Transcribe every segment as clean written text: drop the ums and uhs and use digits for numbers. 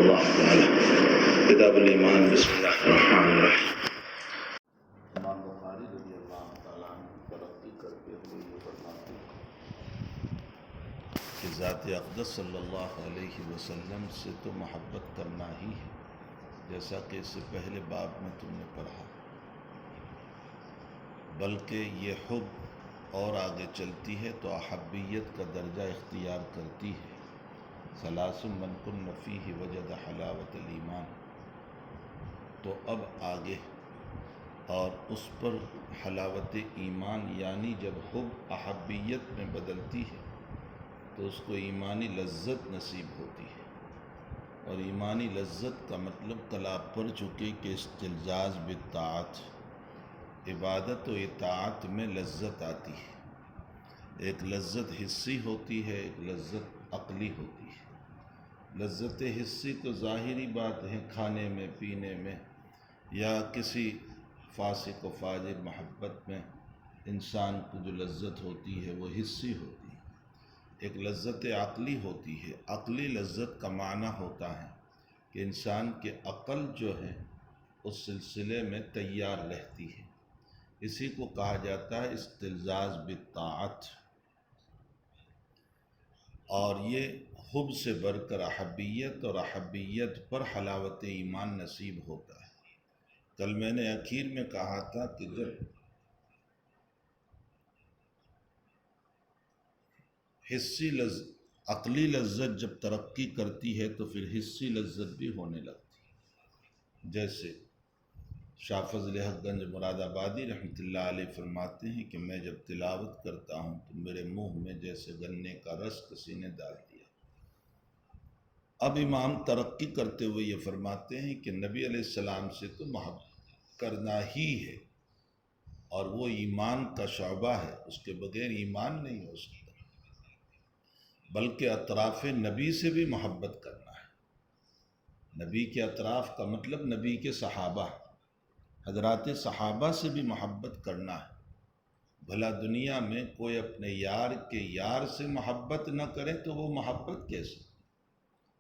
اللہ تعالی کتاب الایمان بسم اللہ الرحمن الرحیم۔ امام بخاری رضی اللہ تعالیٰ عنہ ترقی کرتے ہوئے یہ فرماتے ہیں کہ ذات اقدس صلی اللہ علیہ وسلم سے تو محبت کرنا ہی ہے، جیسا کہ اس سے پہلے باب میں تم نے پڑھا، بلکہ یہ حب اور آگے چلتی ہے تو احبیت کا درجہ اختیار کرتی ہے۔ ثلاث من کن فیہ وجد حلاوت الایمان، تو اب آگے اور اس پر حلاوت ایمان، یعنی جب حب احبیت میں بدلتی ہے تو اس کو ایمانی لذت نصیب ہوتی ہے، اور ایمانی لذت کا مطلب کل آپ پڑھ چکے کہ استلذاذ بالطاعت، عبادت و اطاعت میں لذت آتی ہے۔ ایک لذت حسی ہوتی ہے، ایک لذت عقلی ہوتی ہے۔ لذت حسی تو ظاہری بات ہے، کھانے میں، پینے میں، یا کسی فاسق و فاجر محبت میں انسان کو جو لذت ہوتی ہے وہ حسی ہوتی ہے۔ ایک لذت عقلی ہوتی ہے۔ عقلی لذت کا معنی ہوتا ہے کہ انسان کے عقل جو ہے اس سلسلے میں تیار رہتی ہے، اسی کو کہا جاتا ہے استلذاذ بالطاعت، اور یہ حب سے بڑھ کر احبیت، اور احبیت پر حلاوت ایمان نصیب ہوتا ہے۔ کل میں نے اخیر میں کہا تھا کہ جب عقلی لذت جب ترقی کرتی ہے تو پھر حسی لذت بھی ہونے لگتی ہے۔ جیسے شاہ فضل حق گنج مراد آبادی رحمۃ اللہ علیہ فرماتے ہیں کہ میں جب تلاوت کرتا ہوں تو میرے منہ میں جیسے گنے کا رس کسی نے ڈال دیا۔ اب امام ترقی کرتے ہوئے یہ فرماتے ہیں کہ نبی علیہ السلام سے تو محبت کرنا ہی ہے، اور وہ ایمان کا شعبہ ہے، اس کے بغیر ایمان نہیں ہو سکتا، بلکہ اطراف نبی سے بھی محبت کرنا ہے۔ نبی کے اطراف کا مطلب نبی کے صحابہ، حضرات صحابہ سے بھی محبت کرنا ہے۔ بھلا دنیا میں کوئی اپنے یار کے یار سے محبت نہ کرے تو وہ محبت کیسے؟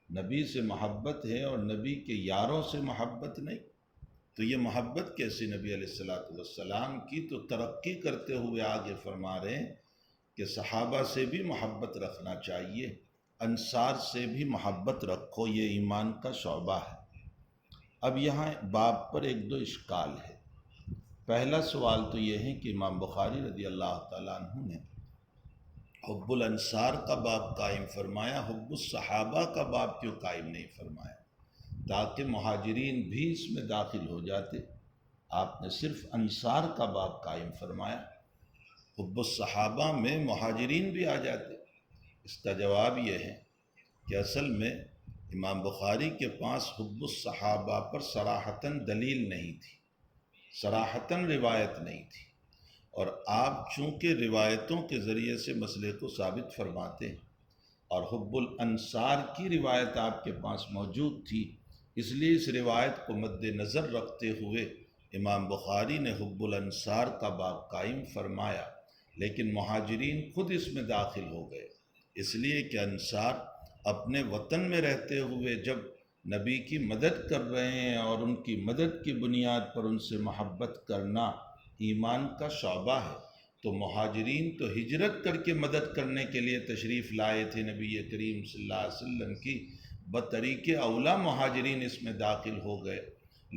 نبی سے محبت ہے اور نبی کے یاروں سے محبت نہیں، تو یہ محبت کیسے نبی علیہ السلام کی؟ تو ترقی کرتے ہوئے آگے فرما رہے ہیں کہ صحابہ سے بھی محبت رکھنا چاہیے، انصار سے بھی محبت رکھو، یہ ایمان کا شعبہ ہے۔ اب یہاں باب پر ایک دو اشکال ہے۔ پہلا سوال تو یہ ہے کہ امام بخاری رضی اللہ تعالیٰ عنہ نے حب الانصار کا باب قائم فرمایا، حب الصحابہ کا باب کیوں قائم نہیں فرمایا؟ تاکہ مہاجرین بھی اس میں داخل ہو جاتے۔ آپ نے صرف انصار کا باب قائم فرمایا، حب الصحابہ میں مہاجرین بھی آ جاتے۔ اس کا جواب یہ ہے کہ اصل میں امام بخاری کے پاس حب الصحابہ پر صراحتاً دلیل نہیں تھی، صراحتاً روایت نہیں تھی، اور آپ چونکہ روایتوں کے ذریعے سے مسئلے کو ثابت فرماتے ہیں، اور حب الانصار کی روایت آپ کے پاس موجود تھی، اس لیے اس روایت کو مد نظر رکھتے ہوئے امام بخاری نے حب الانصار کا باب قائم فرمایا، لیکن مہاجرین خود اس میں داخل ہو گئے، اس لیے کہ انصار اپنے وطن میں رہتے ہوئے جب نبی کی مدد کر رہے ہیں اور ان کی مدد کی بنیاد پر ان سے محبت کرنا ایمان کا شعبہ ہے، تو مہاجرین تو ہجرت کر کے مدد کرنے کے لیے تشریف لائے تھے نبی کریم صلی اللہ علیہ وسلم کی، بطریق اولا مہاجرین اس میں داخل ہو گئے،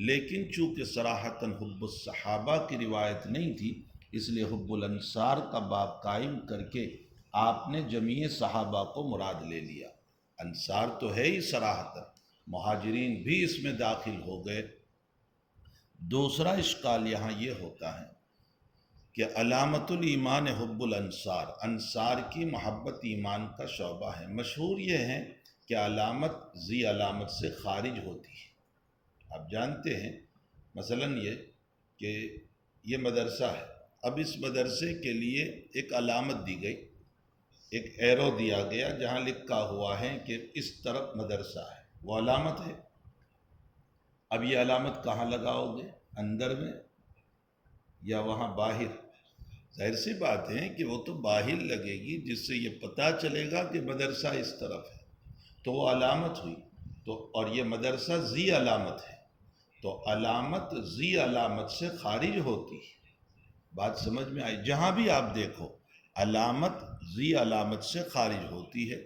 لیکن چونکہ صراحتاً حب الصحابہ کی روایت نہیں تھی، اس لیے حب الانصار کا باب قائم کر کے آپ نے جمیع صحابہ کو مراد لے لیا۔ انصار تو ہے ہی صراحتاً، مہاجرین بھی اس میں داخل ہو گئے۔ دوسرا اشکال یہاں یہ ہوتا ہے کہ علامت الایمان حب الانصار، انصار کی محبت ایمان کا شعبہ ہے۔ مشہور یہ ہے کہ علامت ذی علامت سے خارج ہوتی ہے۔ آپ جانتے ہیں مثلا یہ کہ یہ مدرسہ ہے، اب اس مدرسے کے لیے ایک علامت دی گئی، ایک ایرو دیا گیا جہاں لکھا ہوا ہے کہ اس طرف مدرسہ ہے، وہ علامت ہے۔ اب یہ علامت کہاں لگاؤ گے؟ اندر میں یا وہاں باہر؟ ظاہر سی بات ہے کہ وہ تو باہر لگے گی، جس سے یہ پتہ چلے گا کہ مدرسہ اس طرف ہے، تو وہ علامت ہوئی۔ تو اور یہ مدرسہ ذی علامت ہے، تو علامت ذی علامت سے خارج ہوتی ہے۔ بات سمجھ میں آئی؟ جہاں بھی آپ دیکھو علامت ذی علامت سے خارج ہوتی ہے۔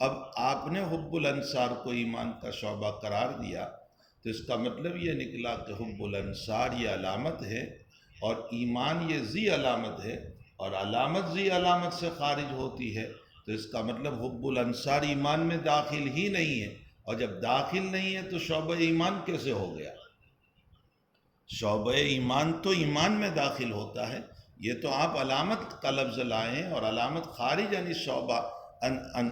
اب آپ نے حب الانصار کو ایمان کا شعبہ قرار دیا تو اس کا مطلب یہ نکلا کہ حب الانصار یہ علامت ہے اور ایمان یہ ذی علامت ہے، اور علامت ذی علامت سے خارج ہوتی ہے تو اس کا مطلب حب الانصار ایمان میں داخل ہی نہیں ہے، اور جب داخل نہیں ہے تو شعبہ ایمان کیسے ہو گیا؟ شعبہ ایمان تو ایمان میں داخل ہوتا ہے۔ یہ تو آپ علامت کا لفظ لائیں اور علامت خارج یعنی شعبہ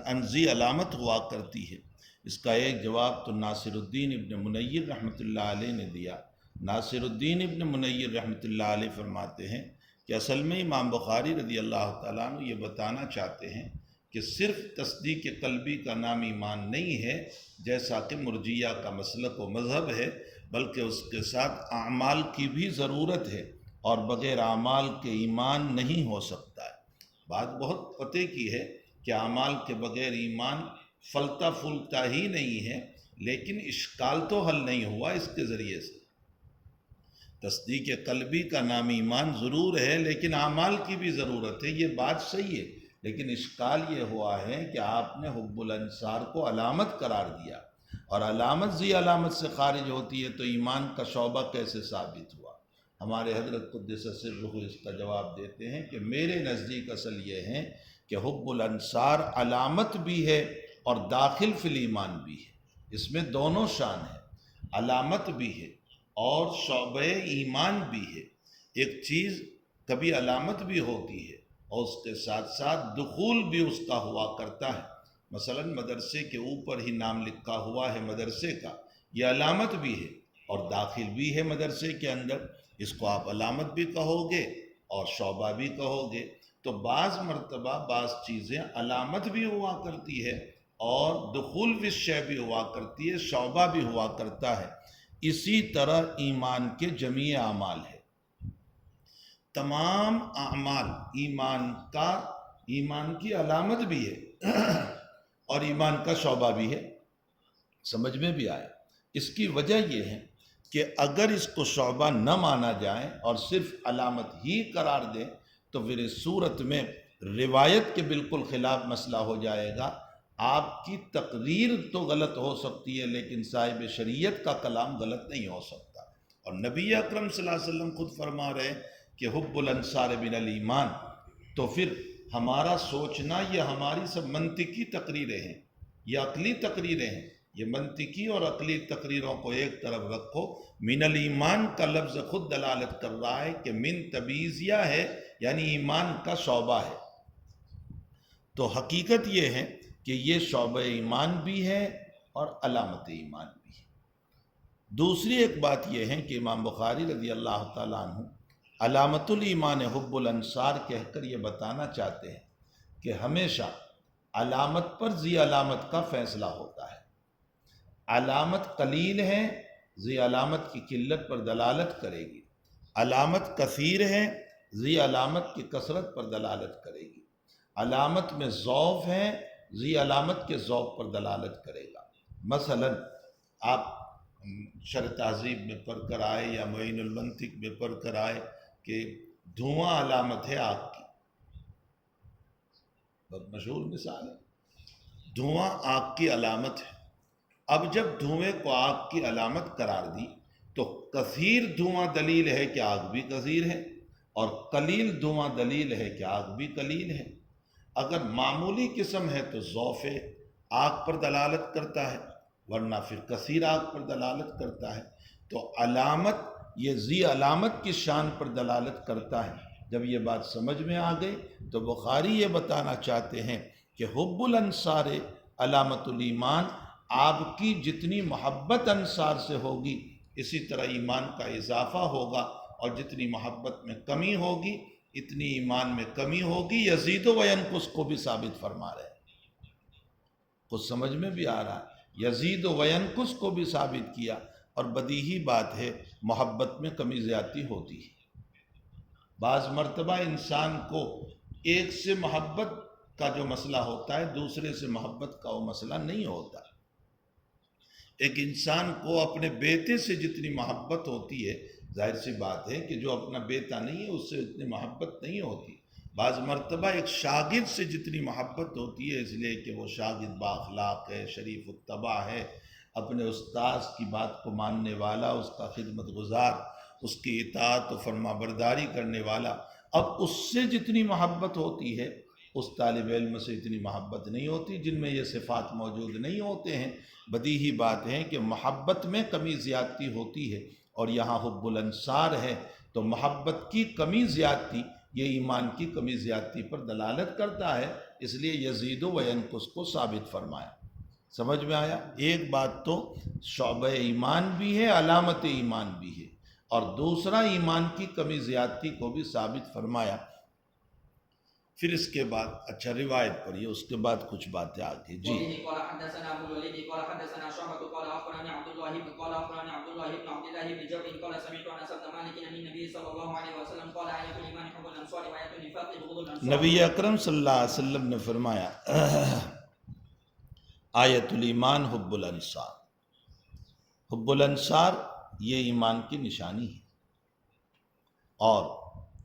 انزی علامت ہوا کرتی ہے۔ اس کا ایک جواب تو ناصر الدین ابن منیر رحمۃ اللہ علیہ نے دیا۔ ناصر الدین ابن منیر رحمۃ اللہ علیہ فرماتے ہیں کہ اصل میں امام بخاری رضی اللہ تعالیٰ عنہ یہ بتانا چاہتے ہیں کہ صرف تصدیق قلبی کا نام ایمان نہیں ہے جیسا کہ مرجیہ کا مسلک و مذہب ہے، بلکہ اس کے ساتھ اعمال کی بھی ضرورت ہے، اور بغیر اعمال کے ایمان نہیں ہو سکتا ہے۔ بات بہت پتے کی ہے کہ اعمال کے بغیر ایمان پھلتا پھولتا ہی نہیں ہے، لیکن اشکال تو حل نہیں ہوا اس کے ذریعے سے۔ تصدیق قلبی کا نام ایمان ضرور ہے لیکن اعمال کی بھی ضرورت ہے، یہ بات صحیح ہے، لیکن اشکال یہ ہوا ہے کہ آپ نے حب الانصار کو علامت قرار دیا، اور علامت ذی علامت سے خارج ہوتی ہے تو ایمان کا شعبہ کیسے ثابت ہوا؟ ہمارے حضرت قدس سرہ اس کا جواب دیتے ہیں کہ میرے نزدیک اصل یہ ہے کہ حب الانصار علامت بھی ہے اور داخل فی الایمان بھی ہے، اس میں دونوں شان ہے، علامت بھی ہے اور شعبہ ایمان بھی ہے۔ ایک چیز کبھی علامت بھی ہوتی ہے اور اس کے ساتھ ساتھ دخول بھی اس کا ہوا کرتا ہے۔ مثلا مدرسے کے اوپر ہی نام لکھا ہوا ہے مدرسے کا، یہ علامت بھی ہے اور داخل بھی ہے مدرسے کے اندر، اس کو آپ علامت بھی کہو گے اور شعبہ بھی کہو گے۔ تو بعض مرتبہ بعض چیزیں علامت بھی ہوا کرتی ہے اور دخول فی الشیء بھی ہوا کرتی ہے، شعبہ بھی ہوا کرتا ہے۔ اسی طرح ایمان کے جمیع اعمال ہے، تمام اعمال ایمان کی علامت بھی ہے اور ایمان کا شعبہ بھی ہے۔ سمجھ میں بھی آیا؟ اس کی وجہ یہ ہے کہ اگر اس کو شعبہ نہ مانا جائے اور صرف علامت ہی قرار دیں تو پھر اس صورت میں روایت کے بالکل خلاف مسئلہ ہو جائے گا۔ آپ کی تقریر تو غلط ہو سکتی ہے لیکن صاحب شریعت کا کلام غلط نہیں ہو سکتا، اور نبی اکرم صلی اللہ علیہ وسلم خود فرما رہے ہیں کہ حب الانصار من الایمان، تو پھر ہمارا سوچنا یہ ہماری سب منطقی تقریریں ہیں، یہ عقلی تقریریں ہیں، یہ منطقی اور عقلی تقریروں کو ایک طرف رکھو۔ من الایمان کا لفظ خود دلالت کر رہا ہے کہ من تبعیضیہ ہے، یعنی ایمان کا شعبہ ہے۔ تو حقیقت یہ ہے کہ یہ شعبہ ایمان بھی ہے اور علامت ایمان بھی ہے۔ دوسری ایک بات یہ ہے کہ امام بخاری رضی اللہ تعالیٰ عنہ علامت الایمان حب الانصار کہہ کر یہ بتانا چاہتے ہیں کہ ہمیشہ علامت پر ذی علامت کا فیصلہ ہوتا ہے۔ علامت قلیل ہے، ذی علامت کی قلت پر دلالت کرے گی، علامت کثیر ہے، ذی علامت کی کثرت پر دلالت کرے گی، علامت میں ضعف ہے، ذی علامت کے ضعف پر دلالت کرے گا۔ مثلا آپ شرح تہذیب میں پڑھ کر آئے یا معین المنطق میں پڑھ کر آئے کہ دھواں علامت ہے آگ کی، بہت مشہور مثال ہے، دھواں آگ کی علامت ہے۔ اب جب دھوئیں کو آگ کی علامت قرار دی تو کثیر دھواں دلیل ہے کہ آگ بھی کثیر ہے، اور قلیل دھواں دلیل ہے کہ آگ بھی قلیل ہے۔ اگر معمولی قسم ہے تو ضعف آگ پر دلالت کرتا ہے، ورنہ پھر کثیر آگ پر دلالت کرتا ہے۔ تو علامت یہ ذی علامت کی شان پر دلالت کرتا ہے۔ جب یہ بات سمجھ میں آ گئی تو بخاری یہ بتانا چاہتے ہیں کہ حب الانصار علامت الایمان، آپ کی جتنی محبت انصار سے ہوگی اسی طرح ایمان کا اضافہ ہوگا، اور جتنی محبت میں کمی ہوگی اتنی ایمان میں کمی ہوگی۔ یزید و ینقص کو بھی ثابت فرما رہے ہیں، کچھ سمجھ میں بھی آ رہا ہے، یزید و ینقص کو بھی ثابت کیا، اور بدیہی بات ہے محبت میں کمی زیادتی ہوتی ہے۔ بعض مرتبہ انسان کو ایک سے محبت کا جو مسئلہ ہوتا ہے دوسرے سے محبت کا وہ مسئلہ نہیں ہوتا۔ ایک انسان کو اپنے بیٹے سے جتنی محبت ہوتی ہے، ظاہر سی بات ہے کہ جو اپنا بیٹا نہیں ہے اس سے اتنی محبت نہیں ہوتی. بعض مرتبہ ایک شاگرد سے جتنی محبت ہوتی ہے، اس لیے کہ وہ شاگرد بااخلاق ہے، شریف الطبع ہے، اپنے استاذ کی بات کو ماننے والا، اس کا خدمت گزار، اس کی اطاعت و فرما برداری کرنے والا. اب اس سے جتنی محبت ہوتی ہے اس طالب علم سے اتنی محبت نہیں ہوتی جن میں یہ صفات موجود نہیں ہوتے ہیں. بدیہی بات ہے کہ محبت میں کمی زیادتی ہوتی ہے، اور یہاں حب الانصار ہے تو محبت کی کمی زیادتی یہ ایمان کی کمی زیادتی پر دلالت کرتا ہے، اس لیے یزید و ینقص کو ثابت فرمایا. سمجھ میں آیا؟ ایک بات تو شعبہ ایمان بھی ہے، علامت ایمان بھی ہے، اور دوسرا ایمان کی کمی زیادتی کو بھی ثابت فرمایا. پھر اس کے بعد اچھا روایت پڑھیے، اس کے بعد کچھ باتیں آگے. جی وبه قال حدثنا ابو الوليد قال حدثنا شعبة قال اخبرني عبد الله قال اخبرني عبد الله بن عبد الله بن جبر قال سمعت انس بن مالك عن النبي صلى الله عليه وسلم قال آية الايمان حب الانصار وآية النفاق بغض الانصار. نبی اکرم صلی اللہ علیہ وسلم نے فرمایا آیت الایمان حب الانصار. حب الانصار یہ ایمان کی نشانی ہے، اور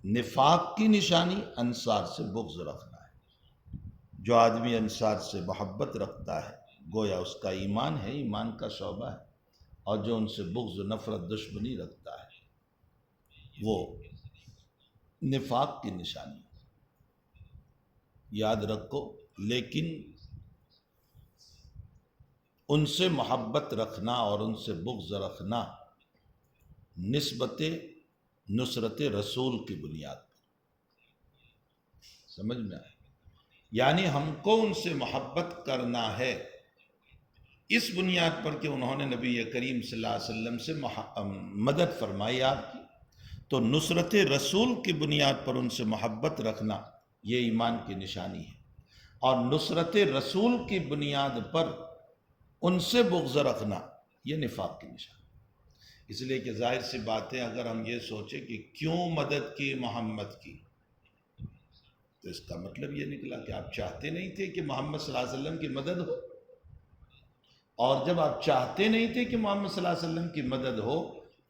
نفاق کی نشانی انصار سے بغض رکھنا ہے. جو آدمی انصار سے محبت رکھتا ہے گویا اس کا ایمان ہے، ایمان کا شعبہ ہے، اور جو ان سے بغض و نفرت دشمنی رکھتا ہے وہ نفاق کی نشانی. یاد رکھو، لیکن ان سے محبت رکھنا اور ان سے بغض رکھنا نسبت نصرت رسول کی بنیاد پر. سمجھ میں آئے؟ یعنی ہم کو ان سے محبت کرنا ہے اس بنیاد پر کہ انہوں نے نبی کریم صلی اللہ علیہ وسلم سے مدد فرمائی آپ کی، تو نصرت رسول کی بنیاد پر ان سے محبت رکھنا یہ ایمان کی نشانی ہے، اور نصرت رسول کی بنیاد پر ان سے بغض رکھنا یہ نفاق کی نشانی. اس لیے کہ ظاہر سی بات ہے، اگر ہم یہ سوچیں کہ کیوں مدد کی محمد کی، تو اس کا مطلب یہ نکلا کہ آپ چاہتے نہیں تھے کہ محمد صلی اللہ علیہ وسلم کی مدد ہو، اور جب آپ چاہتے نہیں تھے کہ محمد صلی اللہ علیہ وسلم کی مدد ہو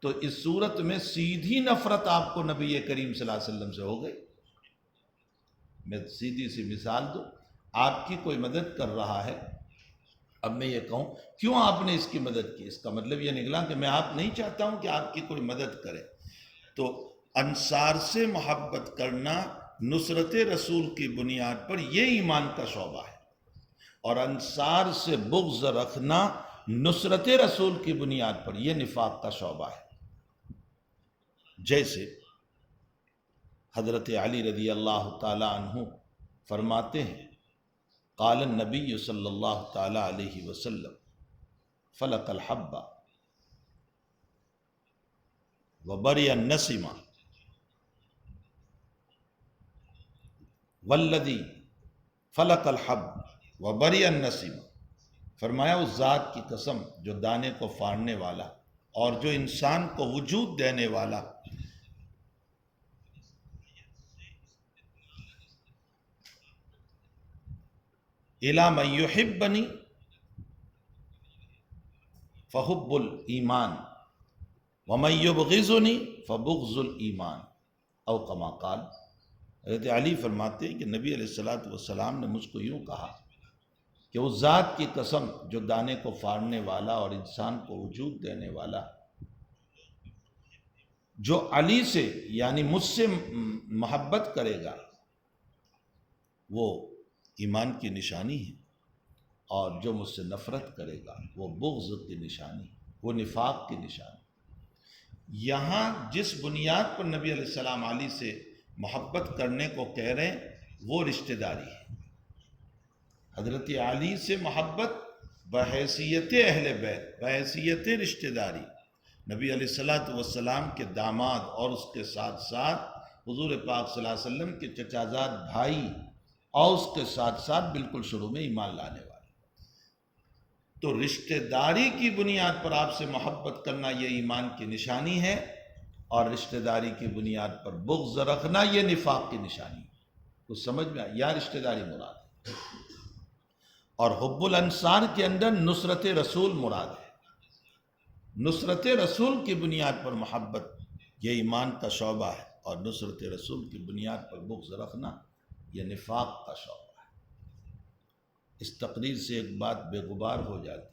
تو اس صورت میں سیدھی نفرت آپ کو نبی کریم صلی اللہ علیہ وسلم سے ہو گئی. میں سیدھی سی مثال دوں، آپ کی کوئی مدد کر رہا ہے، اب میں یہ کہوں کیوں آپ نے اس کی مدد کی، اس کا مطلب یہ نکلا کہ میں آپ نہیں چاہتا ہوں کہ آپ کی کوئی مدد کرے. تو انصار سے محبت کرنا نصرت رسول کی بنیاد پر یہ ایمان کا شعبہ ہے، اور انصار سے بغض رکھنا نصرت رسول کی بنیاد پر یہ نفاق کا شعبہ ہے. جیسے حضرت علی رضی اللہ تعالی عنہ فرماتے ہیں قال النبی صلی اللہ تعالی علیہ وسلم فلق الحب وبری النسم والذی فلق الحب وبری النسم. فرمایا اس ذات کی قسم جو دانے کو پھاڑنے والا اور جو انسان کو وجود دینے والا الی من یحبنی فحب الایمان ومن یبغضنی فبغض الایمان او کما قال. حضرت علی فرماتے ہیں کہ نبی علیہ السلام نے مجھ کو یوں کہا کہ اس ذات کی قسم جو دانے کو پھاڑنے والا اور انسان کو وجود دینے والا، جو علی سے یعنی مجھ سے محبت کرے گا وہ ایمان کی نشانی ہے، اور جو مجھ سے نفرت کرے گا وہ بغض کی نشانی، وہ نفاق کی نشانی. یہاں جس بنیاد پر نبی علیہ السلام علی سے محبت کرنے کو کہہ رہے ہیں وہ رشتہ داری ہے. حضرت علی سے محبت بحیثیت اہل بیت، بحیثیت رشتہ داری، نبی علیہ السلام کے داماد اور اس کے ساتھ ساتھ حضور پاک صلی اللہ علیہ وسلم کے چچا زاد بھائی، اور اس کے ساتھ ساتھ بالکل شروع میں ایمان لانے والے. تو رشتہ داری کی بنیاد پر آپ سے محبت کرنا یہ ایمان کی نشانی ہے، اور رشتہ داری کی بنیاد پر بغض رکھنا یہ نفاق کی نشانی. کچھ سمجھ میں آیا؟ یا رشتہ داری مراد ہے، اور حب الانصار کے اندر نصرت رسول مراد ہے. نصرت رسول کی بنیاد پر محبت یہ ایمان کا شعبہ ہے، اور نصرت رسول کی بنیاد پر بغض رکھنا یہ نفاق کا شعبہ ہے۔ اس تقریر سے ایک بات بے غبار ہو جاتی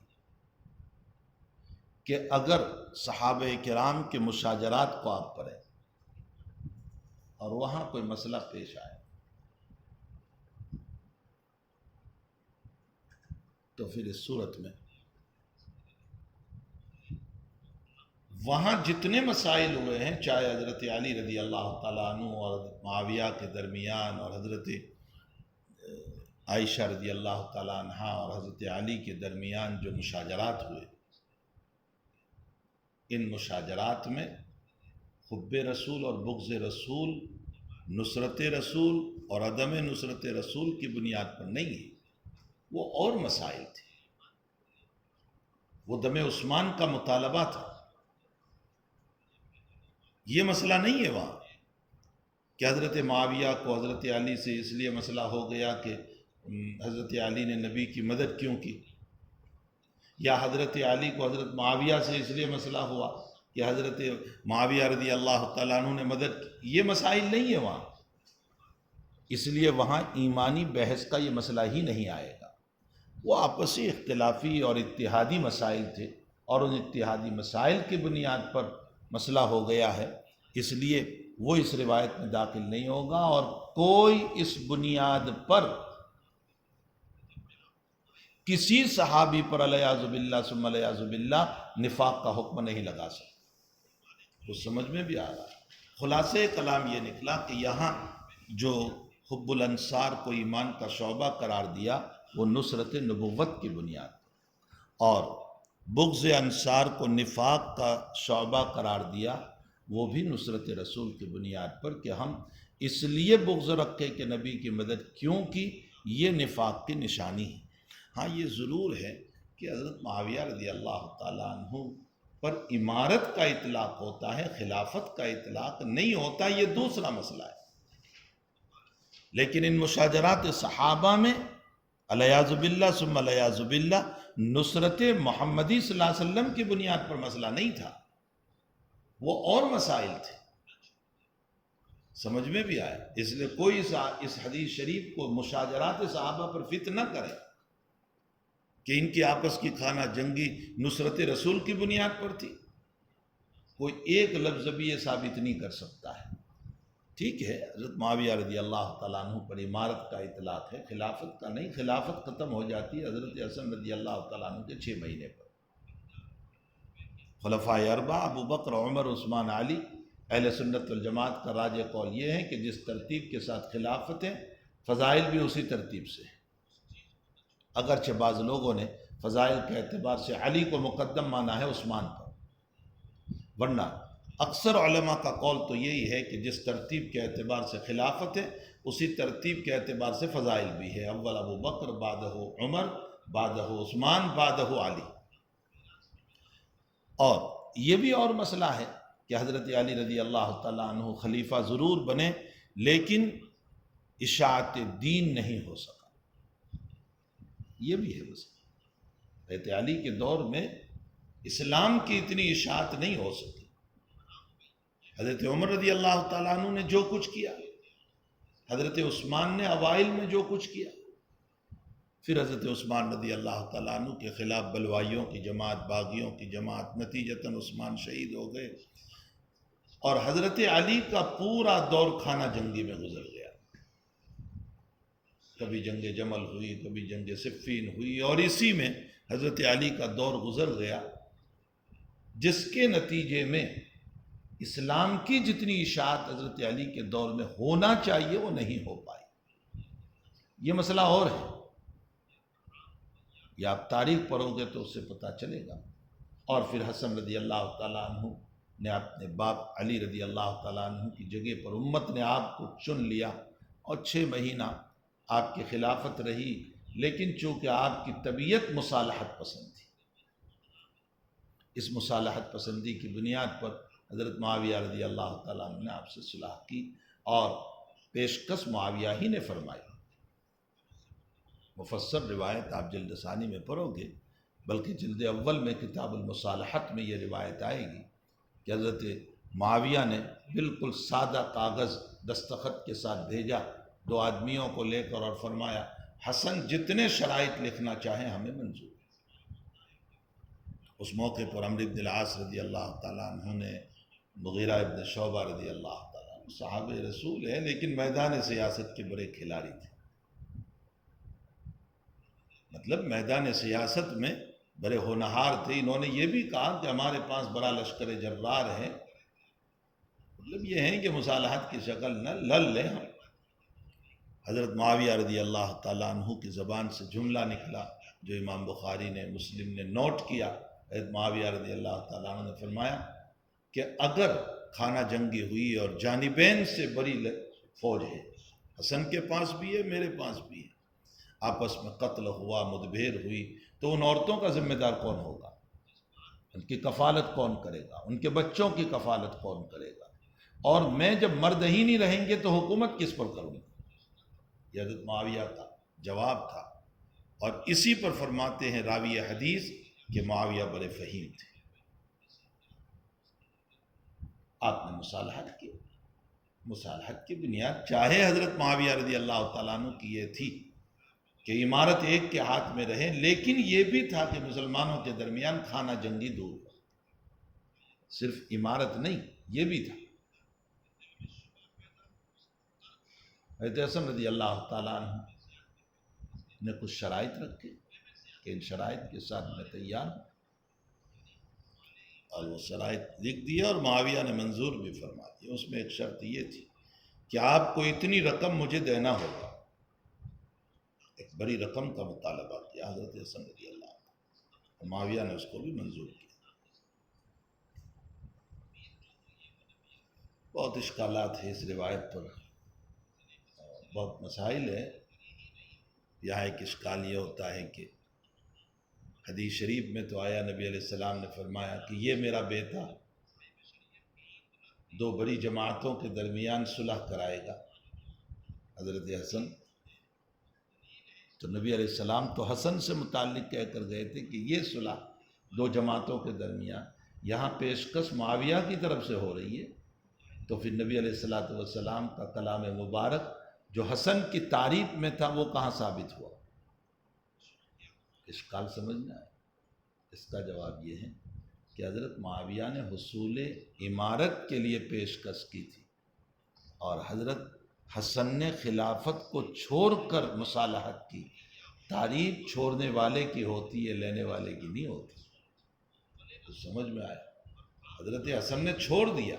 کہ اگر صحابہ کرام کے مشاجرات کو آپ پڑھیں اور وہاں کوئی مسئلہ پیش آئے تو پھر اس صورت میں وہاں جتنے مسائل ہوئے ہیں، چاہے حضرت علی رضی اللہ تعالیٰ عنہ اور حضرت معاویہ کے درمیان، اور حضرت عائشہ رضی اللہ تعالیٰ عنہ اور حضرت علی کے درمیان جو مشاجرات ہوئے، ان مشاجرات میں حب رسول اور بغض رسول، نصرت رسول اور عدم نصرت رسول کی بنیاد پر نہیں ہے، وہ اور مسائل تھے۔ وہ دم عثمان کا مطالبہ تھا، یہ مسئلہ نہیں ہے وہاں کہ حضرت معاویہ کو حضرت علی سے اس لیے مسئلہ ہو گیا کہ حضرت علی نے نبی کی مدد کیوں کی، یا حضرت علی کو حضرت معاویہ سے اس لیے مسئلہ ہوا کہ حضرت معاویہ رضی اللہ تعالیٰ عنہ نے مدد کی، یہ مسائل نہیں ہے وہاں۔ اس لیے وہاں ایمانی بحث کا یہ مسئلہ ہی نہیں آئے گا، وہ آپسی اختلافی اور اتحادی مسائل تھے، اور ان اتحادی مسائل کی بنیاد پر مسئلہ ہو گیا ہے، اس لیے وہ اس روایت میں داخل نہیں ہوگا، اور کوئی اس بنیاد پر کسی صحابی پر علیہ باللہ ثم علیہ باللہ نفاق کا حکم نہیں لگا سکتا۔ وہ سمجھ میں بھی آ رہا ہے۔ خلاصہ کلام یہ نکلا کہ یہاں جو حب الانصار کو ایمان کا شعبہ قرار دیا وہ نصرت نبوت کی بنیاد پر، اور بغض انصار کو نفاق کا شعبہ قرار دیا وہ بھی نصرت رسول کی بنیاد پر، کہ ہم اس لیے بغض رکھے کہ نبی کی مدد کیوں کی، یہ نفاق کی نشانی ہے۔ ہاں یہ ضرور ہے کہ حضرت معاویہ رضی اللہ تعالیٰ عنہ پر امارت کا اطلاق ہوتا ہے، خلافت کا اطلاق نہیں ہوتا، یہ دوسرا مسئلہ ہے۔ لیکن ان مشاجرات صحابہ میں علیہ باللہ ثم علیہ باللہ نصرت محمدی صلی اللہ علیہ وسلم کی بنیاد پر مسئلہ نہیں تھا، وہ اور مسائل تھے۔ سمجھ میں بھی آیا؟ اس لیے کوئی اس حدیث شریف کو مشاجرات صحابہ پر فٹ نہ کرے کہ ان کی آپس کی خانہ جنگی نصرت رسول کی بنیاد پر تھی۔ کوئی ایک لفظ بھی یہ ثابت نہیں کر سکتا ہے۔ ٹھیک ہے، حضرت معاویہ رضی اللہ تعالیٰ عنہ پر امارت کا اطلاق ہے، خلافت کا نہیں۔ خلافت ختم ہو جاتی ہے حضرت حسن رضی اللہ تعالیٰ عنہ کے 6 مہینے پر۔ خلفائے اربعہ ابو بکر، عمر، عثمان، علی، اہل سنت والجماعت کا راجح قول یہ ہے کہ جس ترتیب کے ساتھ خلافت ہے، فضائل بھی اسی ترتیب سے ہے۔ اگرچہ بعض لوگوں نے فضائل کے اعتبار سے علی کو مقدم مانا ہے عثمان پر، ورنہ اکثر علماء کا قول تو یہی ہے کہ جس ترتیب کے اعتبار سے خلافت ہے اسی ترتیب کے اعتبار سے فضائل بھی ہے۔ اول ابو بکر، بعدہ عمر، بعدہ عثمان، بعدہ علی۔ اور یہ بھی اور مسئلہ ہے کہ حضرت علی رضی اللہ تعالیٰ عنہ خلیفہ ضرور بنے لیکن اشاعت دین نہیں ہو سکا، یہ بھی ہے مسئلہ۔ حضرت علی کے دور میں اسلام کی اتنی اشاعت نہیں ہو سکی۔ حضرت عمر رضی اللہ تعالیٰ عنہ نے جو کچھ کیا، حضرت عثمان نے اوائل میں جو کچھ کیا، پھر حضرت عثمان رضی اللہ تعالیٰ عنہ کے خلاف بلوائیوں کی جماعت، باغیوں کی جماعت، نتیجتاً عثمان شہید ہو گئے، اور حضرت علی کا پورا دور خانہ جنگی میں گزر گیا۔ کبھی جنگ جمل ہوئی، کبھی جنگ صفین ہوئی، اور اسی میں حضرت علی کا دور گزر گیا، جس کے نتیجے میں اسلام کی جتنی اشاعت حضرت علی کے دور میں ہونا چاہیے وہ نہیں ہو پائی۔ یہ مسئلہ اور ہے، یا آپ تاریخ پڑھو گے تو اس سے پتہ چلے گا۔ اور پھر حسن رضی اللہ تعالیٰ عنہ نے اپنے باپ علی رضی اللہ تعالیٰ عنہ کی جگہ پر امت نے آپ کو چن لیا، اور 6 مہینہ آپ کی خلافت رہی، لیکن چونکہ آپ کی طبیعت مصالحت پسند تھی، اس مصالحت پسندی کی بنیاد پر حضرت معاویہ رضی اللہ تعالیٰ عنہ نے آپ سے صلح کی، اور پیشکش معاویہ ہی نے فرمائی۔ مفسر روایت آپ جلد ثانی میں پڑھو گے بلکہ جلد اول میں کتاب المصالحت میں یہ روایت آئے گی کہ حضرت معاویہ نے بالکل سادہ کاغذ دستخط کے ساتھ بھیجا 2 آدمیوں کو لے کر، اور فرمایا حسن جتنے شرائط لکھنا چاہیں ہمیں منظور۔ اس موقع پر عمرو بن العاص رضی اللہ تعالیٰ عنہ نے، مغیرہ ابن شعبہ رضی اللہ تعالیٰ عنہ صحابہ رسول ہیں لیکن میدان سیاست کے بڑے کھلاڑی تھے، مطلب میدان سیاست میں بڑے ہونہار تھے۔ انہوں نے یہ بھی کہا کہ ہمارے پاس بڑا لشکر جرار ہے، مطلب یہ ہے کہ مصالحت کی شکل نہ لڑ لیں ہم۔ حضرت معاویہ رضی اللہ تعالیٰ عنہ کی زبان سے جملہ نکلا جو امام بخاری نے، مسلم نے نوٹ کیا۔ حضرت معاویہ رضی اللہ تعالیٰ عنہ نے فرمایا کہ اگر خانہ جنگی ہوئی اور جانبین سے بڑی فوج ہے، حسن کے پاس بھی ہے میرے پاس بھی ہے، آپس میں قتل ہوا، مدبھیر ہوئی، تو ان عورتوں کا ذمہ دار کون ہوگا؟ ان کی کفالت کون کرے گا؟ ان کے بچوں کی کفالت کون کرے گا؟ اور میں جب مرد ہی نہیں رہیں گے تو حکومت کس پر کروں گا؟ یہ حضرت معاویہ کا جواب تھا، اور اسی پر فرماتے ہیں راوی حدیث کہ معاویہ بڑے فہیم تھے۔ آپ نے مصالحت کی بنیاد، چاہے حضرت معاویہ رضی اللہ تعالیٰ عنہ کی یہ تھی کہ عمارت ایک کے ہاتھ میں رہے، لیکن یہ بھی تھا کہ مسلمانوں کے درمیان خانہ جنگی دور ہو، صرف عمارت نہیں، یہ بھی تھا۔ حضرت حسن رضی اللہ تعالیٰ عنہ نے کچھ شرائط رکھے کہ ان شرائط کے ساتھ میں تیار ہوں، اور وہ شرائط لکھ دیا اور معاویہ نے منظور بھی فرما دیا۔ اس میں ایک شرط یہ تھی کہ آپ کو اتنی رقم مجھے دینا ہوگا، ایک بڑی رقم کا مطالبہ کیا حضرت حسن رضی اللہ عنہ، اور معاویہ نے اس کو بھی منظور کیا۔ بہت اشکالات ہیں اس روایت پر، بہت مسائل ہیں۔ یہاں ایک اشکال یہ ہوتا ہے کہ حدیث شریف میں تو آیا، نبی علیہ السلام نے فرمایا کہ یہ میرا بیٹا 2 بڑی جماعتوں کے درمیان صلح کرائے گا، حضرت حسن۔ تو نبی علیہ السلام تو حسن سے متعلق کہہ کر گئے تھے کہ یہ صلح 2 جماعتوں کے درمیان، یہاں پیشکش معاویہ کی طرف سے ہو رہی ہے، تو پھر نبی علیہ السلام کا کلام مبارک جو حسن کی تعریف میں تھا وہ کہاں ثابت ہوا؟ اشکال سمجھ میں آئے؟ اس کا جواب یہ ہے کہ حضرت معاویہ نے حصول عمارت کے لیے پیشکش کی تھی، اور حضرت حسن نے خلافت کو چھوڑ کر مصالحت کی۔ تعریف چھوڑنے والے کی ہوتی ہے، لینے والے کی نہیں ہوتی۔ تو سمجھ میں آیا، حضرت حسن نے چھوڑ دیا۔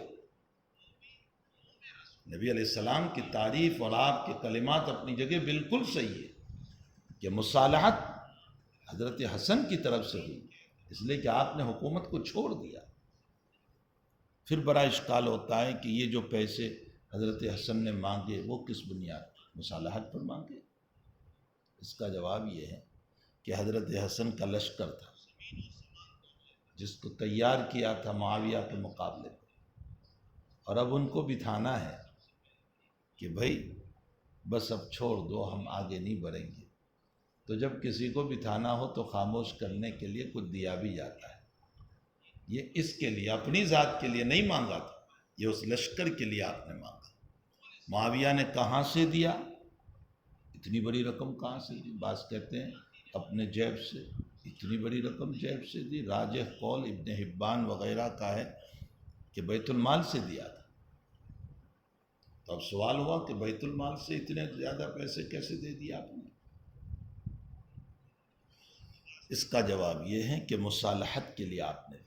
نبی علیہ السلام کی تعریف اور آپ کے کلمات اپنی جگہ بالکل صحیح ہے کہ مصالحت حضرت حسن کی طرف سے ہوئی، اس لیے کہ آپ نے حکومت کو چھوڑ دیا۔ پھر بڑا اشکال ہوتا ہے کہ یہ جو پیسے حضرت حسن نے مانگے وہ کس بنیاد پر؟ مصالحت پر مانگے؟ اس کا جواب یہ ہے کہ حضرت حسن کا لشکر تھا جس کو تیار کیا تھا معاویہ کے مقابلے میں، اور اب ان کو بٹھانا ہے کہ بھائی بس اب چھوڑ دو، ہم آگے نہیں بڑھیں گے۔ تو جب کسی کو بٹھانا ہو تو خاموش کرنے کے لیے کچھ دیا بھی جاتا ہے۔ یہ اس کے لیے، اپنی ذات کے لیے نہیں مانگا تھا، یہ اس لشکر کے لیے آپ نے مانگا۔ معاویہ نے کہاں سے دیا؟ اتنی بڑی رقم کہاں سے دی؟ بعض کہتے ہیں اپنے جیب سے، اتنی بڑی رقم جیب سے دی۔ راجح قول ابن حبان وغیرہ کا ہے کہ بیت المال سے دیا تھا۔ تو اب سوال ہوا کہ بیت المال سے اتنے زیادہ پیسے کیسے دے دیا آپ نے؟ اس کا جواب یہ ہے کہ مصالحت کے لیے آپ نے دیا۔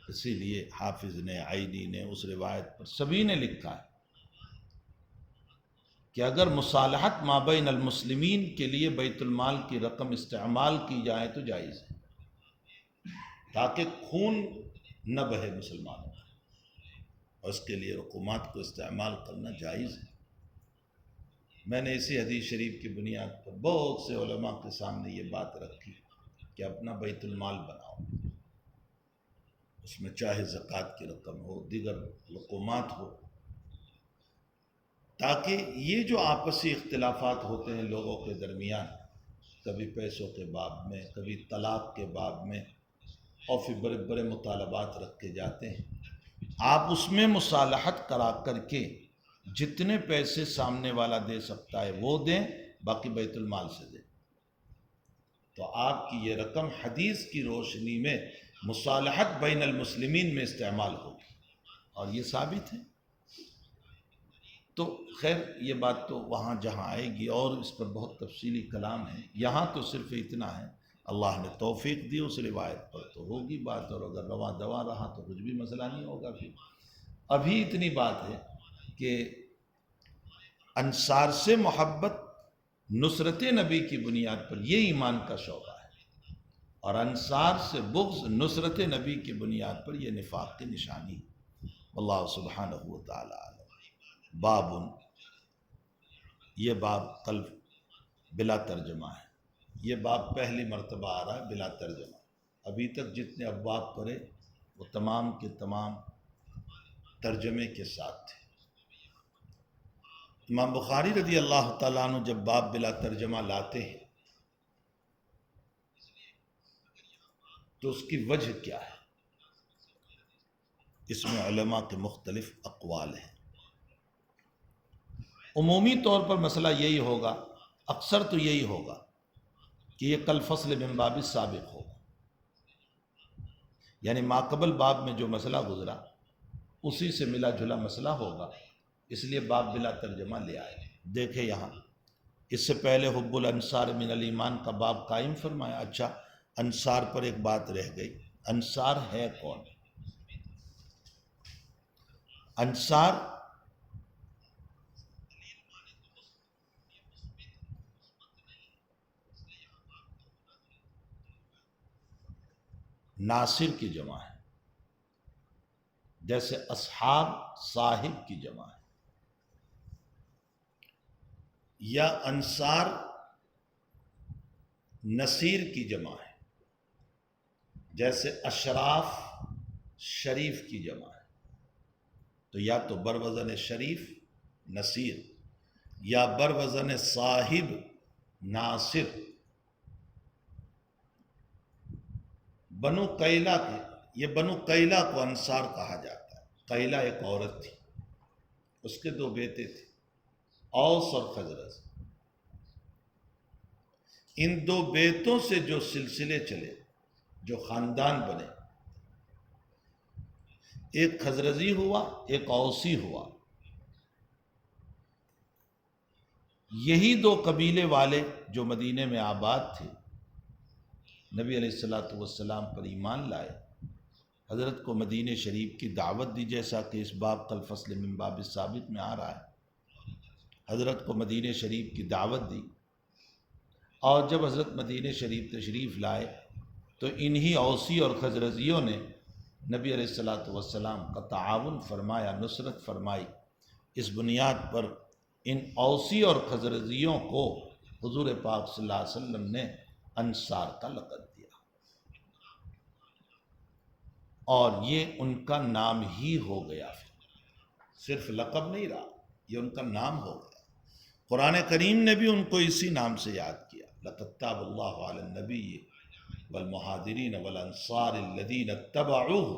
اسی لیے حافظ نے، عینی نے، اس روایت پر سبھی نے لکھا ہے کہ اگر مصالحت مابین المسلمین کے لیے بیت المال کی رقم استعمال کی جائے تو جائز ہے، تاکہ خون نہ بہے مسلمانوں کا، اور اس کے لیے رقومات کو استعمال کرنا جائز ہے۔ میں نے اسی حدیث شریف کی بنیاد پر بہت سے علماء کے سامنے یہ بات رکھی کہ اپنا بیت المال بناؤ، اس میں چاہے زکوٰۃ کی رقم ہو، دیگر رقومات ہو، تاکہ یہ جو آپسی اختلافات ہوتے ہیں لوگوں کے درمیان، کبھی پیسوں کے باب میں، کبھی طلاق کے باب میں، اور پھر بڑے بڑے مطالبات رکھے جاتے ہیں۔ آپ اس میں مصالحت کرا کر کے جتنے پیسے سامنے والا دے سکتا ہے وہ دیں، باقی بیت المال سے دیں، تو آپ کی یہ رقم حدیث کی روشنی میں مصالحت بین المسلمین میں استعمال ہوگی، اور یہ ثابت ہے۔ تو خیر یہ بات تو وہاں جہاں آئے گی، اور اس پر بہت تفصیلی کلام ہے، یہاں تو صرف اتنا ہے، اللہ نے توفیق دی اس روایت پر تو ہوگی بات، اور اگر رواں دواں رہا تو کچھ بھی مسئلہ نہیں ہوگا۔ پھر ابھی اتنی بات ہے کہ انصار سے محبت نصرت نبی کی بنیاد پر یہ ایمان کا شعبہ ہے، اور انصار سے بغض نصرت نبی کی بنیاد پر یہ نفاق کی نشانی۔ اللہ سبحانہ و تعالی عالم۔ باب، یہ باب کل بلا ترجمہ ہے، یہ باب پہلی مرتبہ آ رہا ہے بلا ترجمہ، ابھی تک جتنے ابواب پڑھے وہ تمام کے تمام ترجمے کے ساتھ تھے۔ امام بخاری رضی اللہ تعالیٰ عنہ جب باب بلا ترجمہ لاتے ہیں تو اس کی وجہ کیا ہے؟ اس میں علماء کے مختلف اقوال ہیں۔ عمومی طور پر مسئلہ یہی ہوگا، اکثر تو یہی ہوگا کہ یہ کل فصل من باب السابق ہوگا، یعنی ماقبل باب میں جو مسئلہ گزرا اسی سے ملا جلا مسئلہ ہوگا، اس لیے باب بلا ترجمہ لے آئے۔ دیکھیں یہاں اس سے پہلے حب الانصار من الایمان کا باب قائم فرمایا۔ اچھا، انصار پر ایک بات رہ گئی، انصار ہے کون؟ انصار ناصر کی جمع ہے، جیسے اصحاب صاحب کی جمع ہے، یا انصار نصیر کی جمع ہے، جیسے اشراف شریف کی جمع ہے۔ تو یا تو بروزن شریف نصیر، یا بروزن صاحب ناصر۔ بنو قیلہ کے، یہ بنو قیلہ کو انصار کہا جاتا ہے۔ قیلہ ایک عورت تھی، اس کے دو بیٹے تھے، اوس اور خزرج۔ ان دو بیٹوں سے جو سلسلے چلے، جو خاندان بنے، ایک خزرجی ہوا ایک اوسی ہوا، یہی دو قبیلے والے جو مدینے میں آباد تھے نبی علیہ السلام پر ایمان لائے، حضرت کو مدینہ شریف کی دعوت دی، جیسا کہ اس باب کل فصل من باب السابق میں آ رہا ہے۔ حضرت کو مدینہ شریف کی دعوت دی، اور جب حضرت مدینہ شریف تشریف لائے تو انہی اوسی اور خزرجیوں نے نبی علیہ السلام کا تعاون فرمایا، نصرت فرمائی۔ اس بنیاد پر ان اوسی اور خزرجیوں کو حضور پاک صلی اللہ علیہ وسلم نے انصار کا لقب دیا، اور یہ ان کا نام ہی ہو گیا، صرف لقب نہیں رہا، یہ ان کا نام ہو گیا۔ قرآن کریم نے بھی ان کو اسی نام سے یاد کیا، لَقَدْ تَابَ اللَّهُ عَلَى النَّبِيِّ وَالْمُهَاجِرِينَ وَالْأَنصَارِ الَّذِينَ اتَّبَعُوهُ،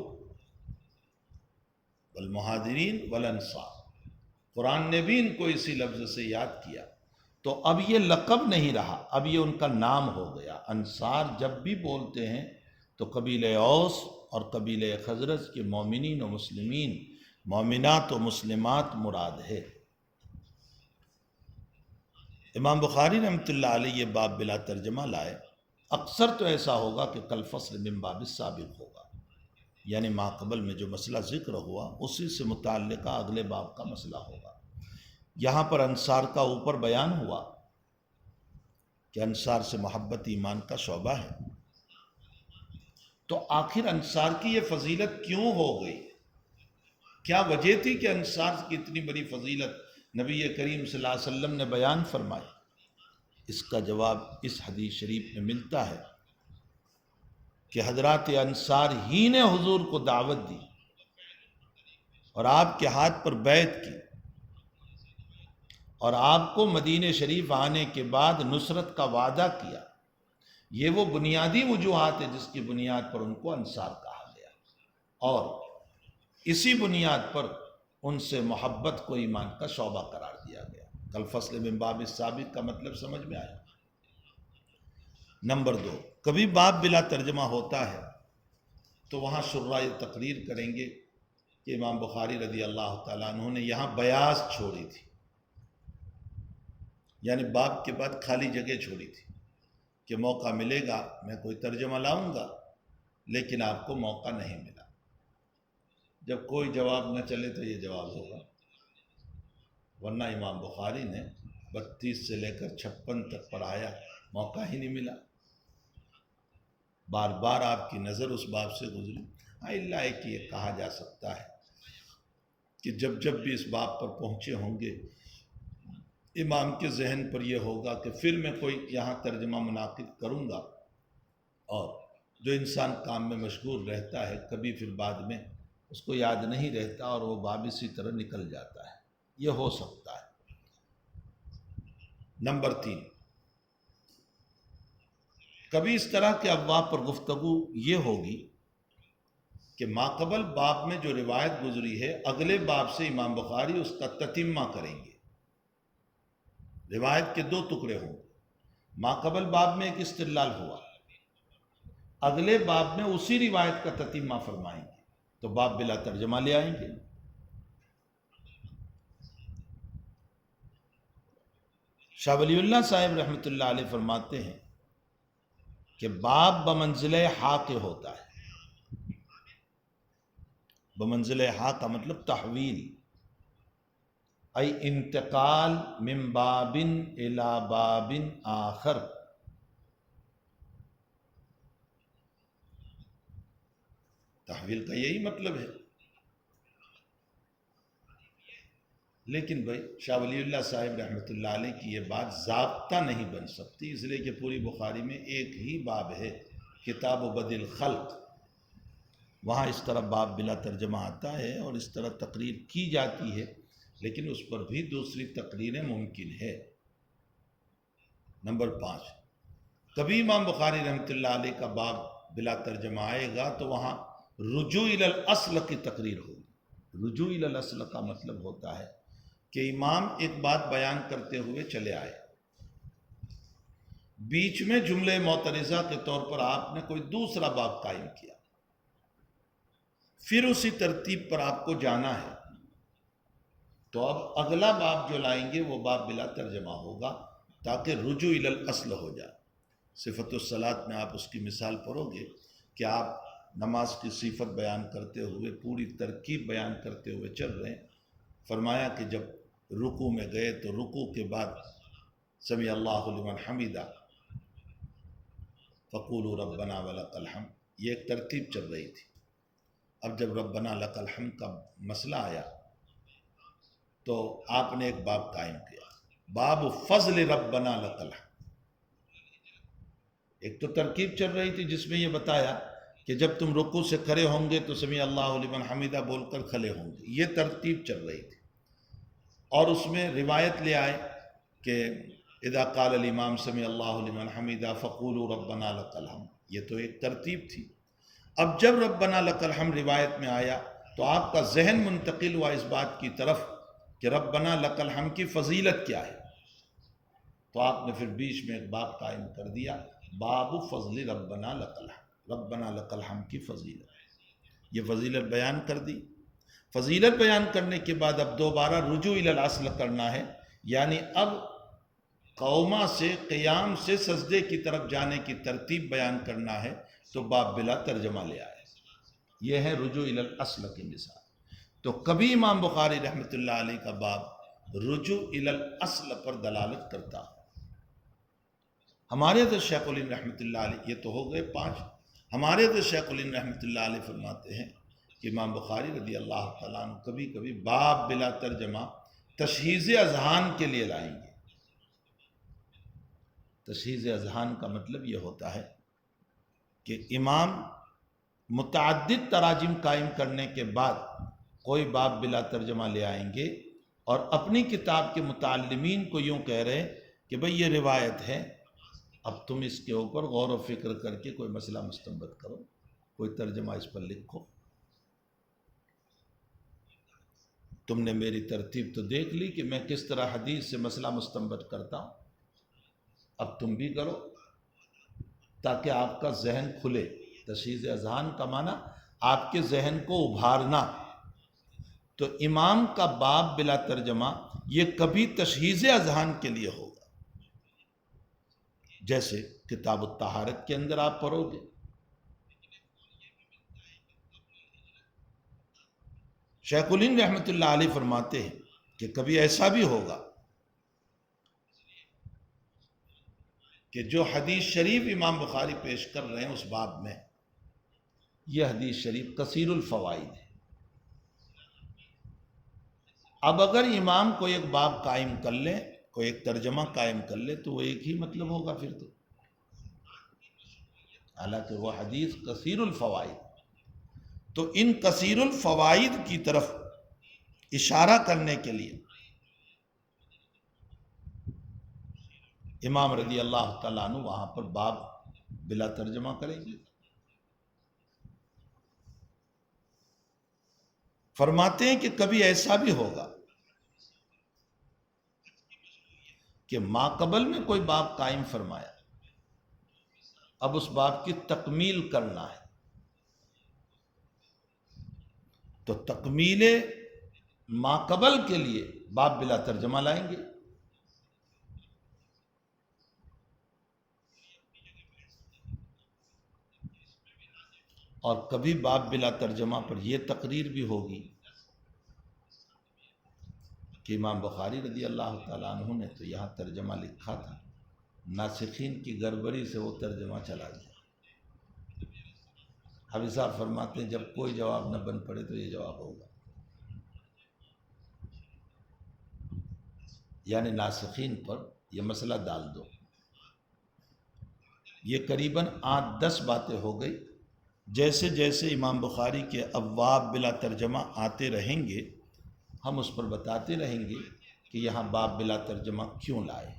والمہاجرین والانصار، قرآن نے بھی ان کو اسی لفظ سے یاد کیا۔ تو اب یہ لقب نہیں رہا، اب یہ ان کا نام ہو گیا۔ انصار جب بھی بولتے ہیں تو قبیلہ اوس اور قبیلہ خزرج کے مومنین و مسلمین، مومنات و مسلمات مراد ہے۔ امام بخاری رحمۃ اللہ علیہ یہ باب بلا ترجمہ لائے۔ اکثر تو ایسا ہوگا کہ کل فصل من باب السابق ہوگا، یعنی ماقبل میں جو مسئلہ ذکر ہوا اسی سے متعلقہ اگلے باب کا مسئلہ ہوگا۔ یہاں پر انصار کا اوپر بیان ہوا کہ انصار سے محبت ایمان کا شعبہ ہے، تو آخر انصار کی یہ فضیلت کیوں ہو گئی؟ کیا وجہ تھی کہ انصار کی اتنی بڑی فضیلت نبی کریم صلی اللہ علیہ وسلم نے بیان فرمائی؟ اس کا جواب اس حدیث شریف میں ملتا ہے کہ حضرات انصار ہی نے حضور کو دعوت دی اور آپ کے ہاتھ پر بیعت کی، اور آپ کو مدینہ شریف آنے کے بعد نصرت کا وعدہ کیا، یہ وہ بنیادی وجوہات ہے جس کی بنیاد پر ان کو انصار کہا گیا، اور اسی بنیاد پر ان سے محبت کو ایمان کا شعبہ قرار دیا گیا۔ کل فصل من باب السابق کا مطلب سمجھ میں آیا۔ نمبر 2، کبھی باب بلا ترجمہ ہوتا ہے تو وہاں شرح یہ تقریر کریں گے کہ امام بخاری رضی اللہ تعالیٰ عنہ نے یہاں بیاض چھوڑی تھی، یعنی باب کے بعد خالی جگہ چھوڑی تھی کہ موقع ملے گا میں کوئی ترجمہ لاؤں گا، لیکن آپ کو موقع نہیں ملا۔ جب کوئی جواب نہ چلے تو یہ جواب ہوگا، ورنہ امام بخاری نے 32 سے لے کر 56 تک پڑھایا، موقع ہی نہیں ملا۔ بار بار آپ کی نظر اس باب سے گزری۔ اللہ ہے کہ یہ کہا جا سکتا ہے کہ جب جب بھی اس باب پر پہنچے ہوں گے امام کے ذہن پر یہ ہوگا کہ پھر میں کوئی یہاں ترجمہ منعقد کروں گا، اور جو انسان کام میں مشغول رہتا ہے کبھی پھر بعد میں اس کو یاد نہیں رہتا اور وہ باب اسی طرح نکل جاتا ہے، یہ ہو سکتا ہے۔ نمبر 3، کبھی اس طرح کے ابواب پر گفتگو یہ ہوگی کہ ماقبل باب میں جو روایت گزری ہے اگلے باب سے امام بخاری اس کا تتمہ کریں گے۔ روایت کے 2 ٹکڑے ہوں گے، ماقبل باب میں ایک استدلال ہوا، اگلے باب میں اسی روایت کا تتمہ فرمائیں گے، تو باب بلا ترجمہ لے آئیں گے۔ شاہ ولی اللہ صاحب رحمۃ اللہ علیہ فرماتے ہیں کہ باب بمنزلہ ہا کے ہوتا ہے۔ بمنزلہ ہا کا مطلب تحویل، ای انتقال من باب الی باب آخر۔ تحویل کا یہی مطلب ہے۔ لیکن بھائی شاہ ولی اللہ صاحب رحمۃ اللہ علیہ کی یہ بات ضابطہ نہیں بن سکتی، اس لیے کہ پوری بخاری میں ایک ہی باب ہے، کتاب و بدء الخلق، وہاں اس طرح باب بلا ترجمہ آتا ہے اور اس طرح تقریر کی جاتی ہے، لیکن اس پر بھی دوسری تقریریں ممکن ہے۔ نمبر 5، کبھی امام بخاری رحمۃ اللہ علیہ کا باب بلا ترجمہ آئے گا تو وہاں رجوع الی الاصل کی تقریر ہوگی۔ رجوع الی الاصل کا مطلب ہوتا ہے کہ امام ایک بات بیان کرتے ہوئے چلے آئے، بیچ میں جملے معترضہ کے طور پر آپ نے کوئی دوسرا باب قائم کیا، پھر اسی ترتیب پر آپ کو جانا ہے، تو اب اگلا باب جو لائیں گے وہ باب بلا ترجمہ ہوگا تاکہ رجوع الی الاصل ہو جائے۔ صفت الصلاۃ میں آپ اس کی مثال پڑھو گے کہ آپ نماز کی صفت بیان کرتے ہوئے پوری ترکیب بیان کرتے ہوئے چل رہے ہیں، فرمایا کہ جب رکوع میں گئے تو رکوع کے بعد سمیع اللہ لمن حمیدہ فقولوا ربنا ولک الحمد، یہ ایک ترتیب چل رہی تھی۔ اب جب ربنا لک الحمد کا مسئلہ آیا تو آپ نے ایک باب قائم کیا، باب فضل ربنا لک الحمد۔ ایک تو ترکیب چل رہی تھی جس میں یہ بتایا کہ جب تم رکوع سے کھڑے ہوں گے تو سمیع اللہ لمن حمیدہ بول کر کھڑے ہوں گے، یہ ترتیب چل رہی تھی، اور اس میں روایت لے آئے کہ اذا قال الامام سمیع اللہ لمن حمیدہ فقولوا ربنا لک الحمد، یہ تو ایک ترتیب تھی۔ اب جب ربنا لک الحمد روایت میں آیا تو آپ کا ذہن منتقل ہوا اس بات کی طرف کہ ربنا لک الحمد کی فضیلت کیا ہے، تو آپ نے پھر بیچ میں ایک باب قائم کر دیا، باب فضل ربنا لک الحمد، ربنا لک الحمد کی فضیلت، یہ فضیلت بیان کر دی۔ فضیلت بیان کرنے کے بعد اب دوبارہ رجوع الی الاصل کرنا ہے، یعنی اب قوما سے قیام سے سجدے کی طرف جانے کی ترتیب بیان کرنا ہے، تو باب بلا ترجمہ لے آئے۔ یہ ہے رجوع الی الاصل کی مثال۔ تو کبھی امام بخاری رحمۃ اللہ علیہ کا باب رجوع الی الاصل پر دلالت کرتا ہے۔ ہمارے حضرت شیخ الہند رحمۃ اللہ علیہ، یہ تو ہو گئے 5، ہمارے حضرت شیخ الہند رحمۃ اللہ علیہ فرماتے ہیں کہ امام بخاری رضی اللہ تعالیٰ عنہ کبھی کبھی باب بلا ترجمہ تشہیز اذہان کے لیے لائیں گے۔ تشہیز اذہان کا مطلب یہ ہوتا ہے کہ امام متعدد تراجم قائم کرنے کے بعد کوئی باب بلا ترجمہ لے آئیں گے اور اپنی کتاب کے متعلمین کو یوں کہہ رہے کہ بھئی یہ روایت ہے، اب تم اس کے اوپر غور و فکر کر کے کوئی مسئلہ مستنبط کرو، کوئی ترجمہ اس پر لکھو۔ تم نے میری ترتیب تو دیکھ لی کہ میں کس طرح حدیث سے مسئلہ مستنبط کرتا ہوں، اب تم بھی کرو تاکہ آپ کا ذہن کھلے۔ تشخیص اذہان کا معنی آپ کے ذہن کو ابھارنا۔ تو امام کا باب بلا ترجمہ یہ کبھی تشخیص اذہان کے لیے ہوگا، جیسے کتاب الطہارت کے اندر آپ پڑھو گے۔ شیخ الہند رحمۃ اللہ علیہ فرماتے ہیں کہ کبھی ایسا بھی ہوگا کہ جو حدیث شریف امام بخاری پیش کر رہے ہیں اس باب میں، یہ حدیث شریف کثیر الفوائد ہے۔ اب اگر امام کو ایک باب قائم کر لیں، کوئی ایک ترجمہ قائم کر لے، تو وہ ایک ہی مطلب ہوگا پھر تو، حالانکہ وہ حدیث کثیر الفوائد۔ تو ان کثیر الفوائد کی طرف اشارہ کرنے کے لیے امام رضی اللہ تعالیٰ عنہ وہاں پر باب بلا ترجمہ کریں گے۔ فرماتے ہیں کہ کبھی ایسا بھی ہوگا کہ ماقبل میں کوئی باب قائم فرمایا، اب اس باب کی تکمیل کرنا ہے، تو تکمیل ماقبل کے لیے باب بلا ترجمہ لائیں گے۔ اور کبھی باب بلا ترجمہ پر یہ تقریر بھی ہوگی کہ امام بخاری رضی اللہ تعالیٰ عنہ نے تو یہاں ترجمہ لکھا تھا، ناسخین کی گڑبڑی سے وہ ترجمہ چلا گیا۔ حافظ صاحب فرماتے ہیں جب کوئی جواب نہ بن پڑے تو یہ جواب ہوگا، یعنی ناسخین پر یہ مسئلہ ڈال دو۔ یہ قریباً 8-10 باتیں ہو گئی۔ جیسے جیسے امام بخاری کے ابواب بلا ترجمہ آتے رہیں گے ہم اس پر بتاتے رہیں گے کہ یہاں باب بلا ترجمہ کیوں لائے۔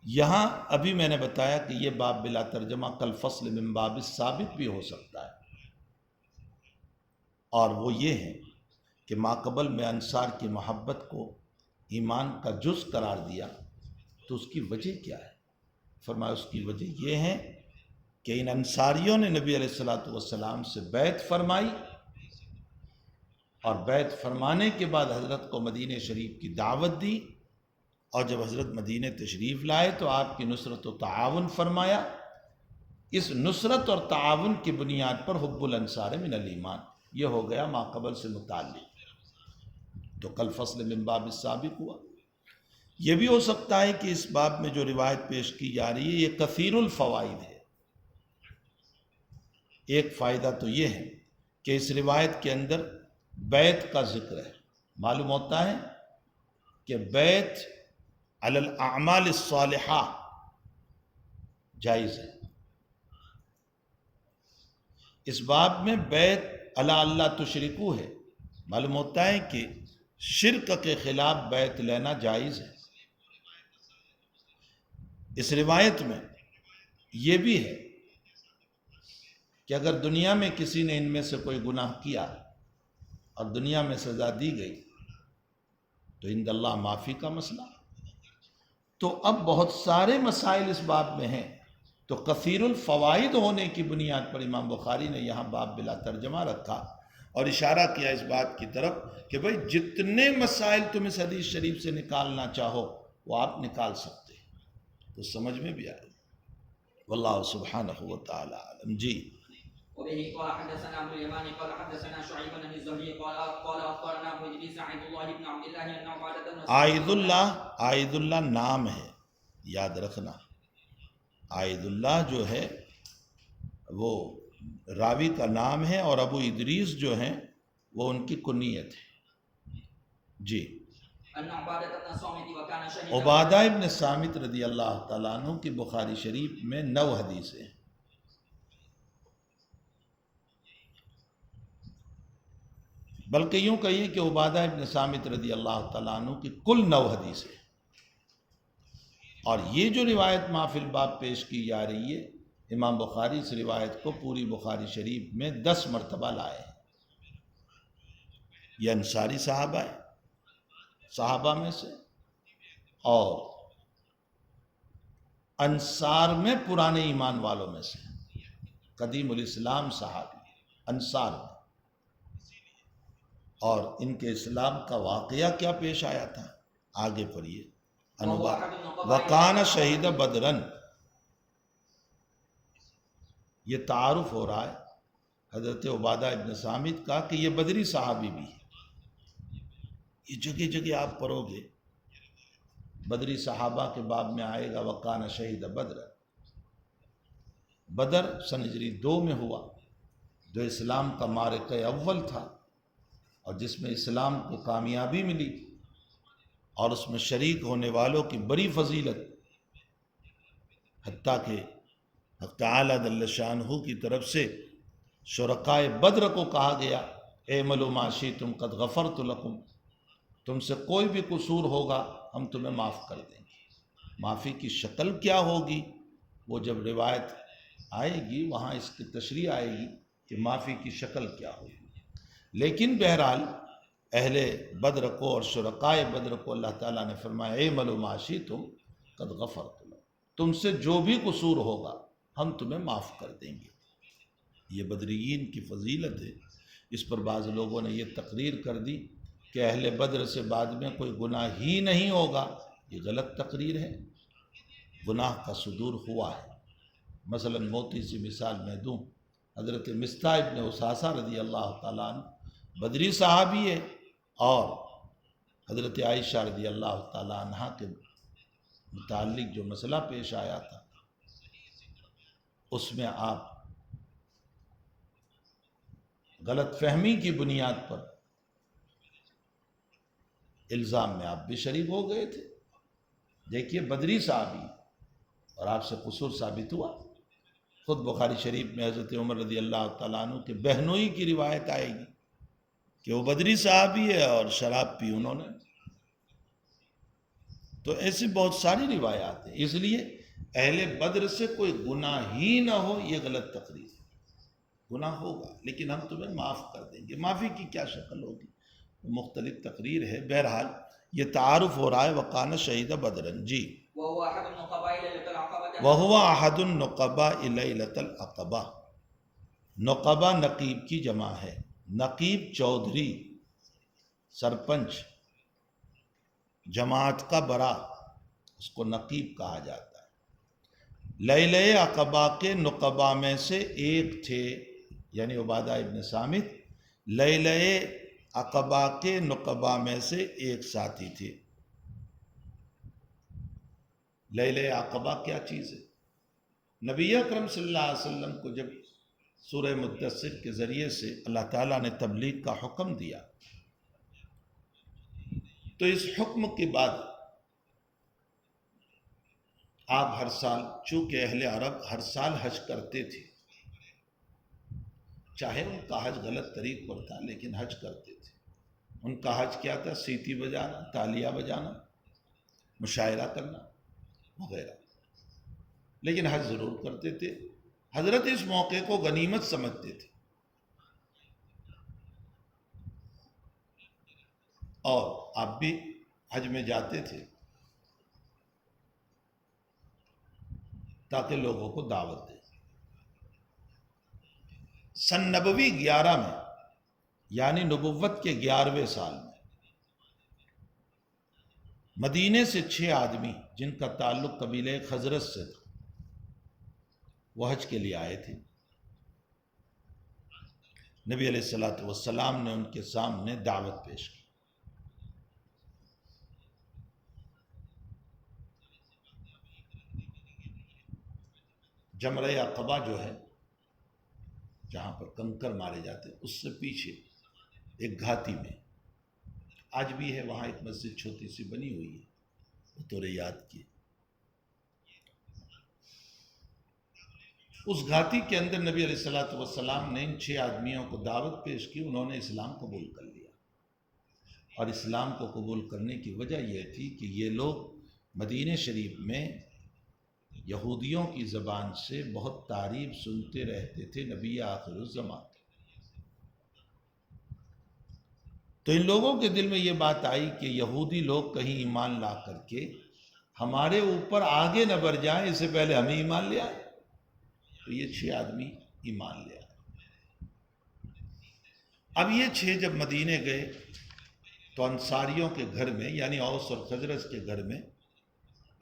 یہاں ابھی میں نے بتایا کہ یہ باب بلا ترجمہ کل فصل من باب الثابت بھی ہو سکتا ہے، اور وہ یہ ہے کہ ماقبل میں انصار کی محبت کو ایمان کا جز قرار دیا، تو اس کی وجہ کیا ہے؟ فرمایا اس کی وجہ یہ ہے کہ ان انصاریوں نے نبی علیہ السلام سے بیعت فرمائی، اور بیعت فرمانے کے بعد حضرت کو مدینہ شریف کی دعوت دی، اور جب حضرت مدینہ تشریف لائے تو آپ کی نصرت و تعاون فرمایا۔ اس نصرت اور تعاون کی بنیاد پر حب الانصار من الایمان، یہ ہو گیا ماقبل سے متعلق، تو کل فصل من باب السابق ہوا۔ یہ بھی ہو سکتا ہے کہ اس باب میں جو روایت پیش کی جا رہی ہے یہ کثیر الفوائد ہے۔ ایک فائدہ تو یہ ہے کہ اس روایت کے اندر بیعت کا ذکر ہے، معلوم ہوتا ہے کہ بیعت علی الاعمال الصالحہ جائز ہے۔ اس باب میں بیعت علی اللہ تشرکو ہے، معلوم ہوتا ہے کہ شرک کے خلاف بیعت لینا جائز ہے۔ اس روایت میں یہ بھی ہے کہ اگر دنیا میں کسی نے ان میں سے کوئی گناہ کیا اور دنیا میں سزا دی گئی تو عند اللہ معافی کا مسئلہ۔ تو اب بہت سارے مسائل اس باب میں ہیں، تو کثیر الفوائد ہونے کی بنیاد پر امام بخاری نے یہاں باب بلا ترجمہ رکھا اور اشارہ کیا اس بات کی طرف کہ بھئی جتنے مسائل تم اس حدیث شریف سے نکالنا چاہو وہ آپ نکال سکتے ہیں، تو سمجھ میں بھی آئے۔ واللہ سبحانہ وتعالی عالم۔ جی وبه قال حدثنا ابو اليمان قال حدثنا شعيب بن الزهري قال اخبرنا ابو ادريس عبد الله بن عبد الله ان عباده بن عائد اللہ نام ہے، یاد رکھنا۔ عائد اللہ جو ہے وہ راوی کا نام ہے، اور ابو ادریس جو ہیں وہ ان کی کنیت ہے۔ جی عبادہ ابن صامت رضی اللہ تعالیٰ عنہ کی بخاری شریف میں 9 حدیثیں ہیں۔ بلکہ یوں کہیے کہ عبادہ ابن صامت رضی اللہ تعالیٰ عنہ کی کل 9 حدیثیں۔ اور یہ جو روایت ما فی الباب پیش کی جا رہی ہے، امام بخاری اس روایت کو پوری بخاری شریف میں 10 مرتبہ لائے ہیں۔ یہ انصاری صحابہ ہے، صحابہ میں سے، اور انصار میں پرانے ایمان والوں میں سے، قدیم الاسلام صحابی انصار میں۔ اور ان کے اسلام کا واقعہ کیا پیش آیا تھا آگے پڑھیے۔ وکان شہید بدرن، یہ تعارف ہو رہا ہے حضرت عبادہ ابن صامت کا کہ یہ بدری صحابی بھی ہے۔ یہ جگہ جگہ آپ پڑھو گے بدری صحابہ کے باب میں آئے گا وکان شہید بدر۔ بدر سن ہجری 2 میں ہوا، جو اسلام کا معرکہ اول تھا اور جس میں اسلام کو کامیابی ملی، اور اس میں شریک ہونے والوں کی بڑی فضیلت، حتیٰ کہ حق تعالی جل شانہ کی طرف سے شرکائے بدر کو کہا گیا اعملوا ما شئتم قد غفرت لکم، تم سے کوئی بھی قصور ہوگا ہم تمہیں معاف کر دیں گے۔ معافی کی شکل کیا ہوگی وہ جب روایت آئے گی وہاں اس کی تشریح آئے گی کہ معافی کی شکل کیا ہوگی، لیکن بہرحال اہل بدر کو اور شرکائے بدر کو اللہ تعالیٰ نے فرمایا اعملوا ما شئتم قد غفرت لکم، تم سے جو بھی قصور ہوگا ہم تمہیں معاف کر دیں گے۔ یہ بدریین کی فضیلت ہے۔ اس پر بعض لوگوں نے یہ تقریر کر دی کہ اہل بدر سے بعد میں کوئی گناہ ہی نہیں ہوگا، یہ غلط تقریر ہے، گناہ کا صدور ہوا ہے۔ مثلا موٹی سی مثال میں دوں، حضرت مصطح ابن اساسہ رضی اللہ تعالیٰ عنہ بدری صحابی ہے، اور حضرت عائشہ رضی اللہ تعالیٰ عنہ کے متعلق جو مسئلہ پیش آیا تھا اس میں آپ غلط فہمی کی بنیاد پر الزام میں آپ بھی شریک ہو گئے تھے۔ دیکھیے بدری صحابی اور آپ سے قصور ثابت ہوا۔ خود بخاری شریف میں حضرت عمر رضی اللہ تعالیٰ عنہ کے بہنوئی کی روایت آئے گی کہ وہ بدری صحابی ہے اور شراب پی انہوں نے۔ تو ایسی بہت ساری روایات ہیں، اس لیے اہل بدر سے کوئی گناہ ہی نہ ہو یہ غلط تقریر ہے۔ گناہ ہوگا لیکن ہم تمہیں معاف کر دیں گے، معافی کی کیا شکل ہوگی مختلف تقریر ہے۔ بہرحال یہ تعارف ہو رہا ہے وکان شہید بدرن۔ جی وہو احد النقباء لیلۃ العقبہ، نقبہ نقیب کی جمع ہے، نقیب چودھری، سرپنچ، جماعت کا بڑا، اس کو نقیب کہا جاتا ہے۔ لیلہ عقبہ کے نقبہ میں سے ایک تھے، یعنی عبادہ ابن صامت لیلہ عقبہ کے نقبہ میں سے ایک ساتھی تھے۔ لیلہ عقبہ کیا چیز ہے؟ نبی اکرم صلی اللہ علیہ وسلم کو جب سورہ مدثر کے ذریعے سے اللہ تعالیٰ نے تبلیغ کا حکم دیا تو اس حکم کے بعد آپ ہر سال، چونکہ اہل عرب ہر سال حج کرتے تھے، چاہے ان کا حج غلط طریق پر تھا لیکن حج کرتے تھے۔ ان کا حج کیا تھا؟ سیٹی بجانا، تالیہ بجانا، مشاعرہ کرنا وغیرہ، لیکن حج ضرور کرتے تھے۔ حضرت اس موقع کو غنیمت سمجھتے تھے اور آپ بھی حج میں جاتے تھے تاکہ لوگوں کو دعوت دیں۔ سن نبوی 11 میں، یعنی نبوت کے 11ویں سال میں، مدینے سے 6 آدمی جن کا تعلق قبیلہ خزرج سے تھا وہ حج کے لیے آئے تھے۔ نبی علیہ الصلوۃ والسلام نے ان کے سامنے دعوت پیش کی۔ جمرہ عقبہ جو ہے جہاں پر کنکر مارے جاتے ہیں اس سے پیچھے ایک گھاٹی میں، آج بھی ہے وہاں ایک مسجد چھوٹی سی بنی ہوئی ہے بطور یاد کی، اس گھاٹی کے اندر نبی علیہ الصلوۃ والسلام نے ان 6 آدمیوں کو دعوت پیش کی۔ انہوں نے اسلام قبول کر لیا، اور اسلام کو قبول کرنے کی وجہ یہ تھی کہ یہ لوگ مدینہ شریف میں یہودیوں کی زبان سے بہت تعریف سنتے رہتے تھے نبی آخر الزمان. تو ان لوگوں کے دل میں یہ بات آئی کہ یہودی لوگ کہیں ایمان لا کر کے ہمارے اوپر آگے نہ بڑھ جائیں، اس سے پہلے ہمیں ایمان لے آئے. تو یہ 6 آدمی ایمان لے آئے. اب یہ 6 جب مدینے گئے تو انصاریوں کے گھر میں، یعنی اوس اور خزرج کے گھر میں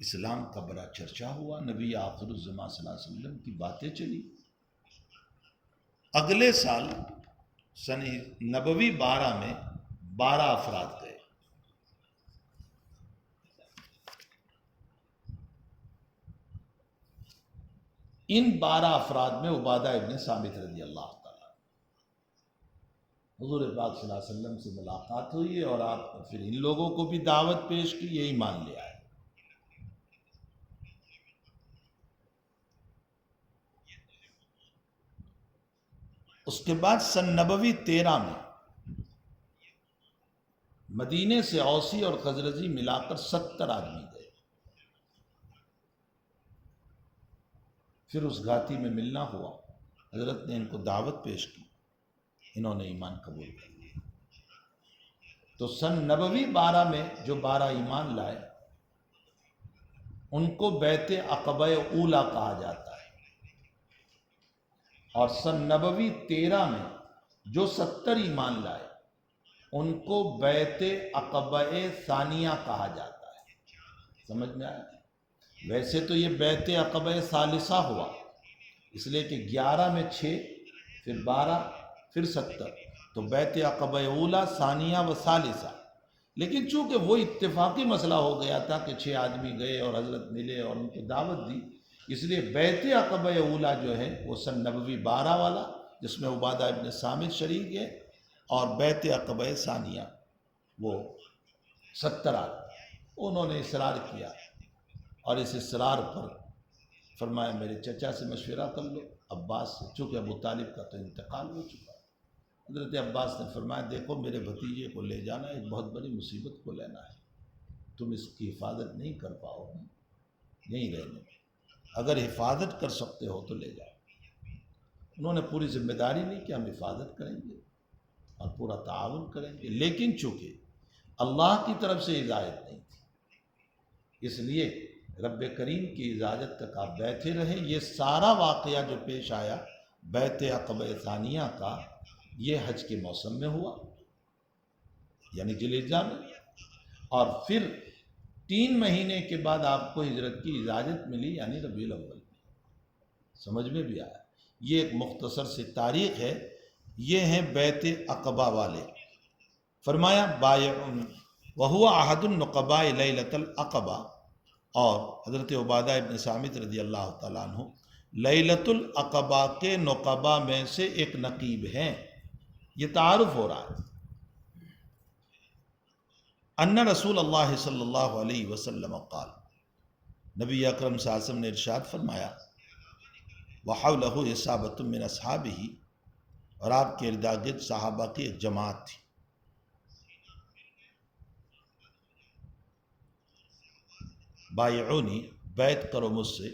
اسلام کا بڑا چرچا ہوا. نبی آخر الزمان صلی اللہ علیہ وسلم کی باتیں چلی. اگلے سال سن نبوی 12 میں 12 افراد گئے. ان 12 افراد میں عبادہ ابن صامت رضی اللہ تعالیٰ، حضور پاک صلی اللہ علیہ وسلم سے ملاقات ہوئی اور آپ پھر ان لوگوں کو بھی دعوت پیش کی، یہ ایمان لے آئے. اس کے بعد سن نبوی 13 میں مدینے سے اوسی اور خزرجی ملا کر 70 آدمی گئے. پھر اس گھاٹی میں ملنا ہوا، حضرت نے ان کو دعوت پیش کی، انہوں نے ایمان قبول کر لیا. تو سن نبوی 12 میں جو 12 ایمان لائے ان کو بیعت عقبہ اولیٰ کہا جاتا ہے، اور سن نبوی 13 میں جو 70 ایمان لائے ان کو بیعت عقبہ ثانیہ کہا جاتا ہے. سمجھ میں آیا؟ ویسے تو یہ بیعت عقبہ ثالثہ ہوا، اس لیے کہ 11 میں 6 پھر 12 پھر 70، تو بیعت عقبہ اولیٰ ثانیہ و ثالثہ. لیکن چونکہ وہ اتفاقی مسئلہ ہو گیا تھا کہ 6 آدمی گئے اور حضرت ملے اور ان کو دعوت دی، اس لیے بیعت عقبہ اولیٰ جو ہے وہ سن نبوی 12 والا جس میں عبادہ ابن صامت شریک ہے، اور بیعت عقبہ ثانیہ وہ 70 آدمی. انہوں نے اصرار کیا اور اس اصرار پر فرمایا میرے چچا سے مشورہ کر لو، عباس سے، چونکہ ابو طالب کا تو انتقال ہو چکا. حضرت عباس نے فرمایا دیکھو میرے بھتیجے کو لے جانا ایک بہت بڑی مصیبت کو لینا ہے، تم اس کی حفاظت نہیں کر پاؤ گے یہیں رہنے میں، اگر حفاظت کر سکتے ہو تو لے جاؤ. انہوں نے پوری ذمہ داری لی کہ ہم حفاظت کریں گے اور پورا تعاون کریں گے، لیکن چونکہ اللہ کی طرف سے اجازت نہیں تھی اس لیے رب کریم کی اجازت تک آپ بیٹھے رہے. یہ سارا واقعہ جو پیش آیا بیعت عقبہ ثانیہ کا، یہ حج کے موسم میں ہوا، یعنی ذی الحجہ میں، اور پھر 3 مہینے کے بعد آپ کو ہجرت کی اجازت ملی، یعنی ربیع الاول میں. سمجھ میں بھی آیا؟ یہ ایک مختصر سی تاریخ ہے. یہ ہیں بیعت عقبہ والے. فرمایا بایعون وہو احد النقباء لیلۃ العقبہ، اور حضرت عبادہ ابن صامت رضی اللہ تعالیٰ عنہ لیلۃ العقبہ کے نقباء میں سے ایک نقیب ہیں. یہ تعارف ہو رہا ہے. ان رسول اللہ صلی اللہ علیہ وسلم قال، نبی اکرم صلی اللہ علیہ وسلم نے ارشاد فرمایا وحولہ اصحابۃ من اصحابہ، اور آپ کے ارد صحابہ کی ایک جماعت تھی. بایعونی، بیعت کرو مجھ سے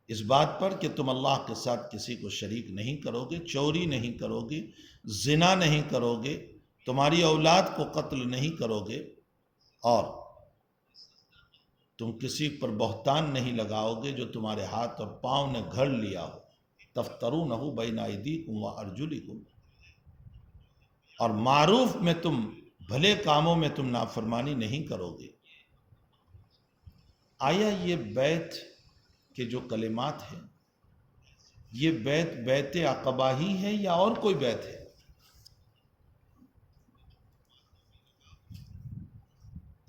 اس بات پر کہ تم اللہ کے ساتھ کسی کو شریک نہیں کرو گے، چوری نہیں کرو گے، زنا نہیں کرو گے، تمہاری اولاد کو قتل نہیں کرو گے، اور تم کسی پر بہتان نہیں لگاؤ گے جو تمہارے ہاتھ اور پاؤں نے گھڑ لیا ہو. تفترونہ بین ایدیکم وارجلکم، اور معروف میں تم، بھلے کاموں میں تم نافرمانی نہیں کرو گے. آیا یہ بیعت کے جو کلمات ہیں یہ بیعت عقبہ ہی ہے یا اور کوئی بیعت ہے؟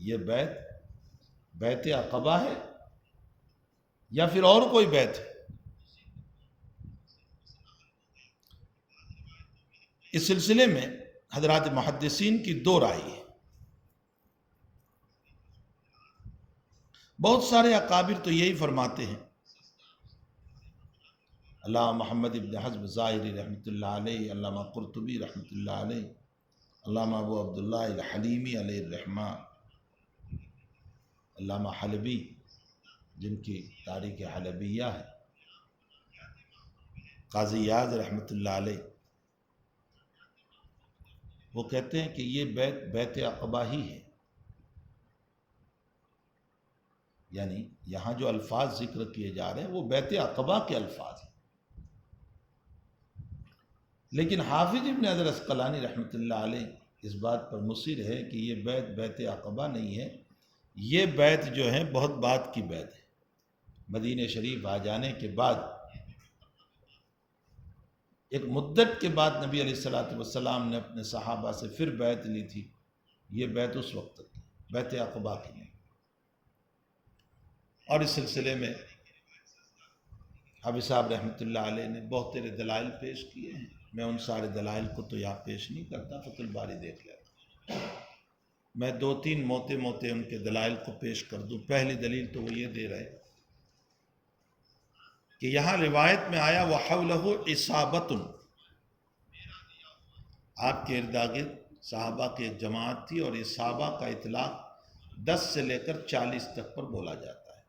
یہ بیعت عقبہ ہے یا پھر اور کوئی بیعت ہے؟ اس سلسلے میں حضرات محدثین کی 2 رائے ہیں. بہت سارے اکابر تو یہی فرماتے ہیں. علامہ محمد ابن حزم ظاہری رحمۃ اللہ علیہ، علامہ قرطبی رحمۃ اللہ علیہ، علامہ ابو عبداللہ الحلیمی علیہ الرحمہ، علامہ حلبی جن کی تاریخ حلبیہ ہے، قاضی یاز رحمۃ اللہ علیہ، وہ کہتے ہیں کہ یہ بیت عقبہ ہی ہے، یعنی یہاں جو الفاظ ذکر کیے جا رہے ہیں وہ بیت عقبہ کے الفاظ ہیں۔ لیکن حافظ ابن حجر عسقلانی رحمۃ اللہ علیہ اس بات پر مصر ہے کہ یہ بیت عقبہ نہیں ہے، یہ بیت جو ہے بہت بعد کی بیت ہے۔ مدینہ شریف آ جانے کے بعد ایک مدت کے بعد نبی علیہ الصلوۃ والسلام نے اپنے صحابہ سے پھر بیعت لی تھی، یہ بیعت اس وقت تک تھی، بیعت عقبہ کی نہیں۔ اور اس سلسلے میں حافظ صاحب رحمۃ اللہ علیہ نے بہت سارے دلائل پیش کیے ہیں، میں ان سارے دلائل کو تو یہاں پیش نہیں کرتا، فتح الباری دیکھ لیتا، میں 2-3 موٹے ان کے دلائل کو پیش کر دوں۔ پہلی دلیل تو وہ یہ دے رہے کہ یہاں روایت میں آیا وَحَوْلَهُ عِصَابَةٌ، آپ کے اردگرد صحابہ کی ایک جماعت تھی، اور اصابہ کا اطلاق 10 سے لے کر 40 تک پر بولا جاتا ہے،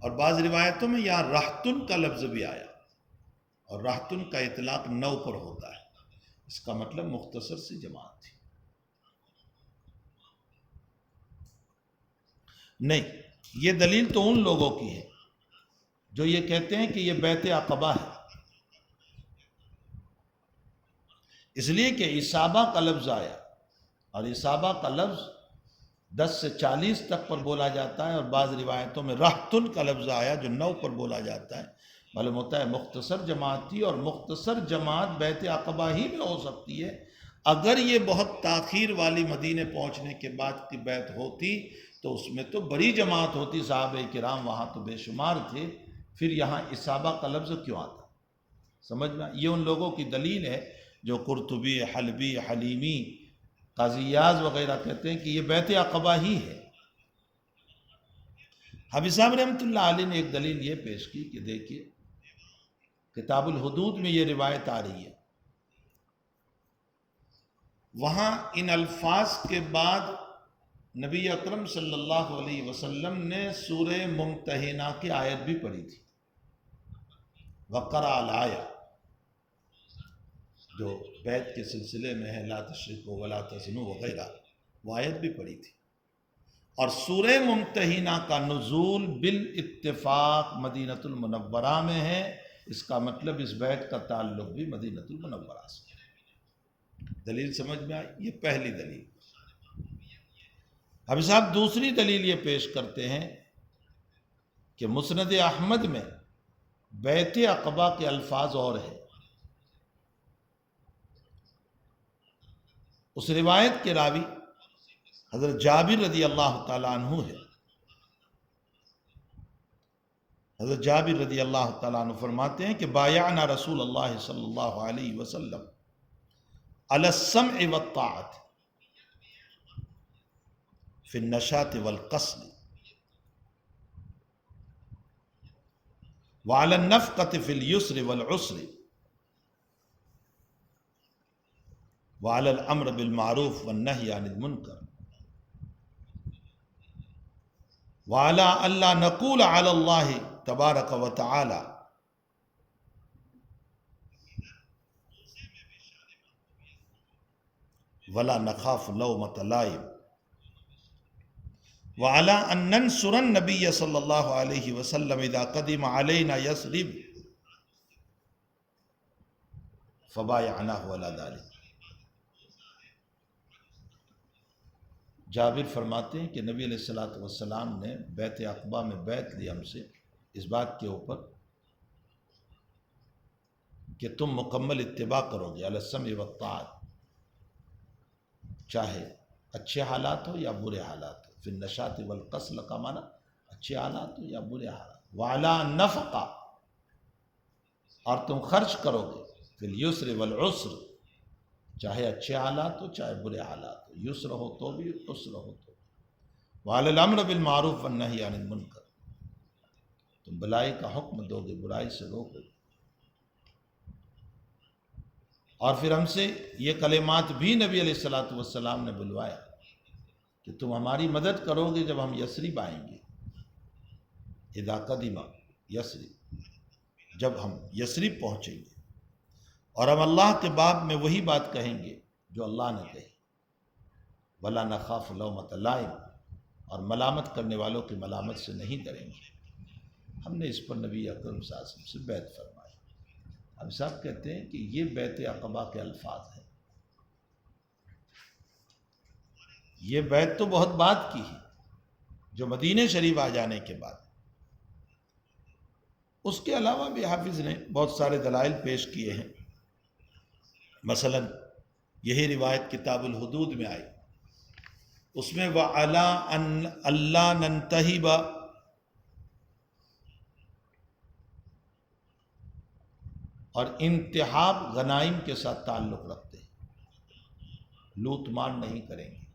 اور بعض روایتوں میں یہاں رہتن کا لفظ بھی آیا، اور رہتن کا اطلاق 9 پر ہوتا ہے، اس کا مطلب مختصر سی جماعت تھی۔ نہیں، یہ دلیل تو ان لوگوں کی ہے جو یہ کہتے ہیں کہ یہ بیت عقبہ ہے، اس لیے کہ اصابہ کا لفظ آیا، اور اصابہ کا لفظ 10 سے 40 تک پر بولا جاتا ہے، اور بعض روایتوں میں رہتن کا لفظ آیا جو 9 پر بولا جاتا ہے، معلوم ہوتا ہے مختصر جماعت تھی، اور مختصر جماعت بیت عقبہ ہی میں ہو سکتی ہے۔ اگر یہ بہت تاخیر والی مدینے پہنچنے کے بعد کی بیعت ہوتی تو اس میں تو بڑی جماعت ہوتی، صحابہ کرام وہاں تو بے شمار تھے، پھر یہاں اصابہ کا لفظ کیوں آتا؟ سمجھ میں؟ یہ ان لوگوں کی دلیل ہے جو قرطبی، حلبی، حلیمی، قاضی یاز وغیرہ کہتے ہیں کہ یہ بیت عقبہ ہی ہے۔ حافظ صاحب رحمۃ اللہ علیہ نے ایک دلیل یہ پیش کی کہ دیکھیے کتاب الحدود میں یہ روایت آ رہی ہے، وہاں ان الفاظ کے بعد نبی اکرم صلی اللہ علیہ وسلم نے سورہ ممتحنہ کی آیت بھی پڑھی تھی، وقرأ الآیہ، جو بیعت کے سلسلے میں ہے، لا تشرکوا ولا تزنوا وغیرہ، وہ آیت بھی پڑھی تھی۔ اور سورہ ممتحنہ کا نزول بالاتفاق مدینۃ المنورہ میں ہے، اس کا مطلب اس بیعت کا تعلق بھی مدینۃ المنورہ سے۔ دلیل سمجھ میں آئی؟ یہ پہلی دلیل۔ حافظ صاحب دوسری دلیل یہ پیش کرتے ہیں کہ مسند احمد میں بیت عقبہ کے الفاظ اور ہیں، اس روایت کے راوی حضرت جابر رضی اللہ تعالیٰ عنہ ہے۔ حضرت جابر رضی اللہ تعالیٰ عنہ فرماتے ہیں کہ بایعنا رسول اللہ صلی اللہ علیہ وسلم علی السمع والطاعت فی النشاط والقصد وعلی النفقۃ فی الیسر والعسر وعلی الامر بالمعروف والنہی عن المنکر وعلی الا نقول علی اللہ تبارک و تعالی ولا نخاف لومۃ لائم وعلی ان ننصر النبی صلی اللہ علیہ وسلم اذا قدم علینا یثرب فبایعناہ علی ذلک۔ جابر فرماتے ہیں کہ نبی علیہ الصلوۃ والسلام نے بیت عقبہ میں بیعت لی ہم سے اس بات کے اوپر کہ تم مکمل اتباع کرو گے، علی السمع والطاعت، چاہے اچھے حالات ہو یا برے حالات ہو، فی النشاط والقصل کا معنی اچھے حالات ہو یا برے حالات، وعلی النفقہ، اور تم خرچ کرو گے، فی الیسر والعسر، چاہے اچھے حالات ہو چاہے برے حالات ہو، یسر ہو تو بھی عسر ہو تو، وعلی الامر بالمعروف والنہی عن المنکر، تم بلائی کا حکم دو گے، برائی سے روکو گے۔ اور پھر ہم سے یہ کلمات بھی نبی علیہ الصلوۃ والسلام نے بلوایا کہ تم ہماری مدد کرو گے جب ہم یثرب آئیں گے، اذا قدم یثرب، جب ہم یثرب پہنچیں گے، اور ہم اللہ کے باب میں وہی بات کہیں گے جو اللہ نے کہی، ولا نخاف لومۃ لائم، اور ملامت کرنے والوں کی ملامت سے نہیں ڈریں گے۔ ہم نے اس پر نبی اکرم صلی اللہ علیہ وسلم سے بیعت فرمائی۔ اب صاحب کہتے ہیں کہ یہ بیعت عقبہ کے الفاظ ہیں، یہ بیعت تو بہت بعد کی ہے، جو مدینہ شریف آ جانے کے بعد۔ اس کے علاوہ بھی حافظ نے بہت سارے دلائل پیش کیے ہیں، مثلا یہی روایت کتاب الحدود میں آئی، اس میں وَعَلَىٰ أَنْ أَلَّا نَنْتَهِبَ، اور انتحاب غنائم کے ساتھ تعلق رکھتے ہیں، لوٹ مار نہیں کریں گے۔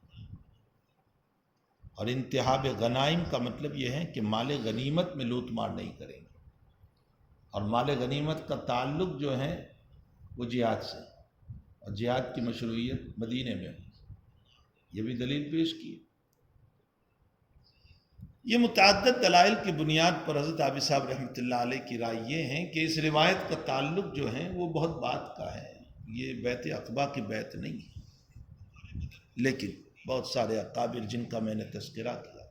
اور انتحاب غنائم کا مطلب یہ ہے کہ مال غنیمت میں لوٹ مار نہیں کریں گے، اور مال غنیمت کا تعلق جو ہے وہ جہاد سے، اور جہاد کی مشروعیت مدینے میں ہے، یہ بھی دلیل پیش کی۔ یہ متعدد دلائل کی بنیاد پر حضرت عابد صاحب رحمۃ اللہ علیہ کی رائے یہ ہے کہ اس روایت کا تعلق جو ہے وہ بہت بعد کا ہے، یہ بیعت عقبہ کی بیعت نہیں ہے۔ لیکن بہت سارے اکابر جن کا میں نے تذکرہ کیا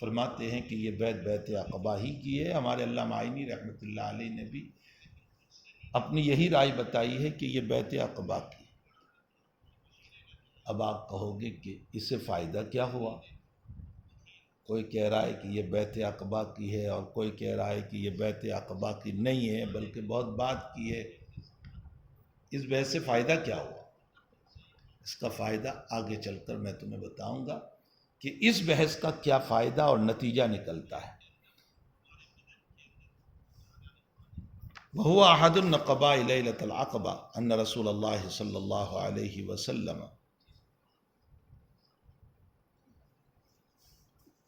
فرماتے ہیں کہ یہ بیعت عقبہ ہی کی ہے۔ ہمارے علامہ عینی رحمۃ اللہ علیہ نے بھی اپنی یہی رائے بتائی ہے کہ یہ بیعت عقبہ کی۔ اب آپ کہو گے کہ اس سے فائدہ کیا ہوا؟ کوئی کہہ رہا ہے کہ یہ بیعت عقبہ کی ہے، اور کوئی کہہ رہا ہے کہ یہ بیعت عقبہ کی نہیں ہے بلکہ بہت بعد کی ہے۔ اس بحث سے فائدہ کیا ہوا؟ اس کا فائدہ آگے چل کر میں تمہیں بتاؤں گا کہ اس بحث کا کیا فائدہ اور نتیجہ نکلتا ہے۔ وَهُوَ أَحَدُ النَّقَبَاءِ لَيْلَةَ الْعَقَبَةِ أَنَّ رسول اللہ صلی اللہ علیہ وسلم،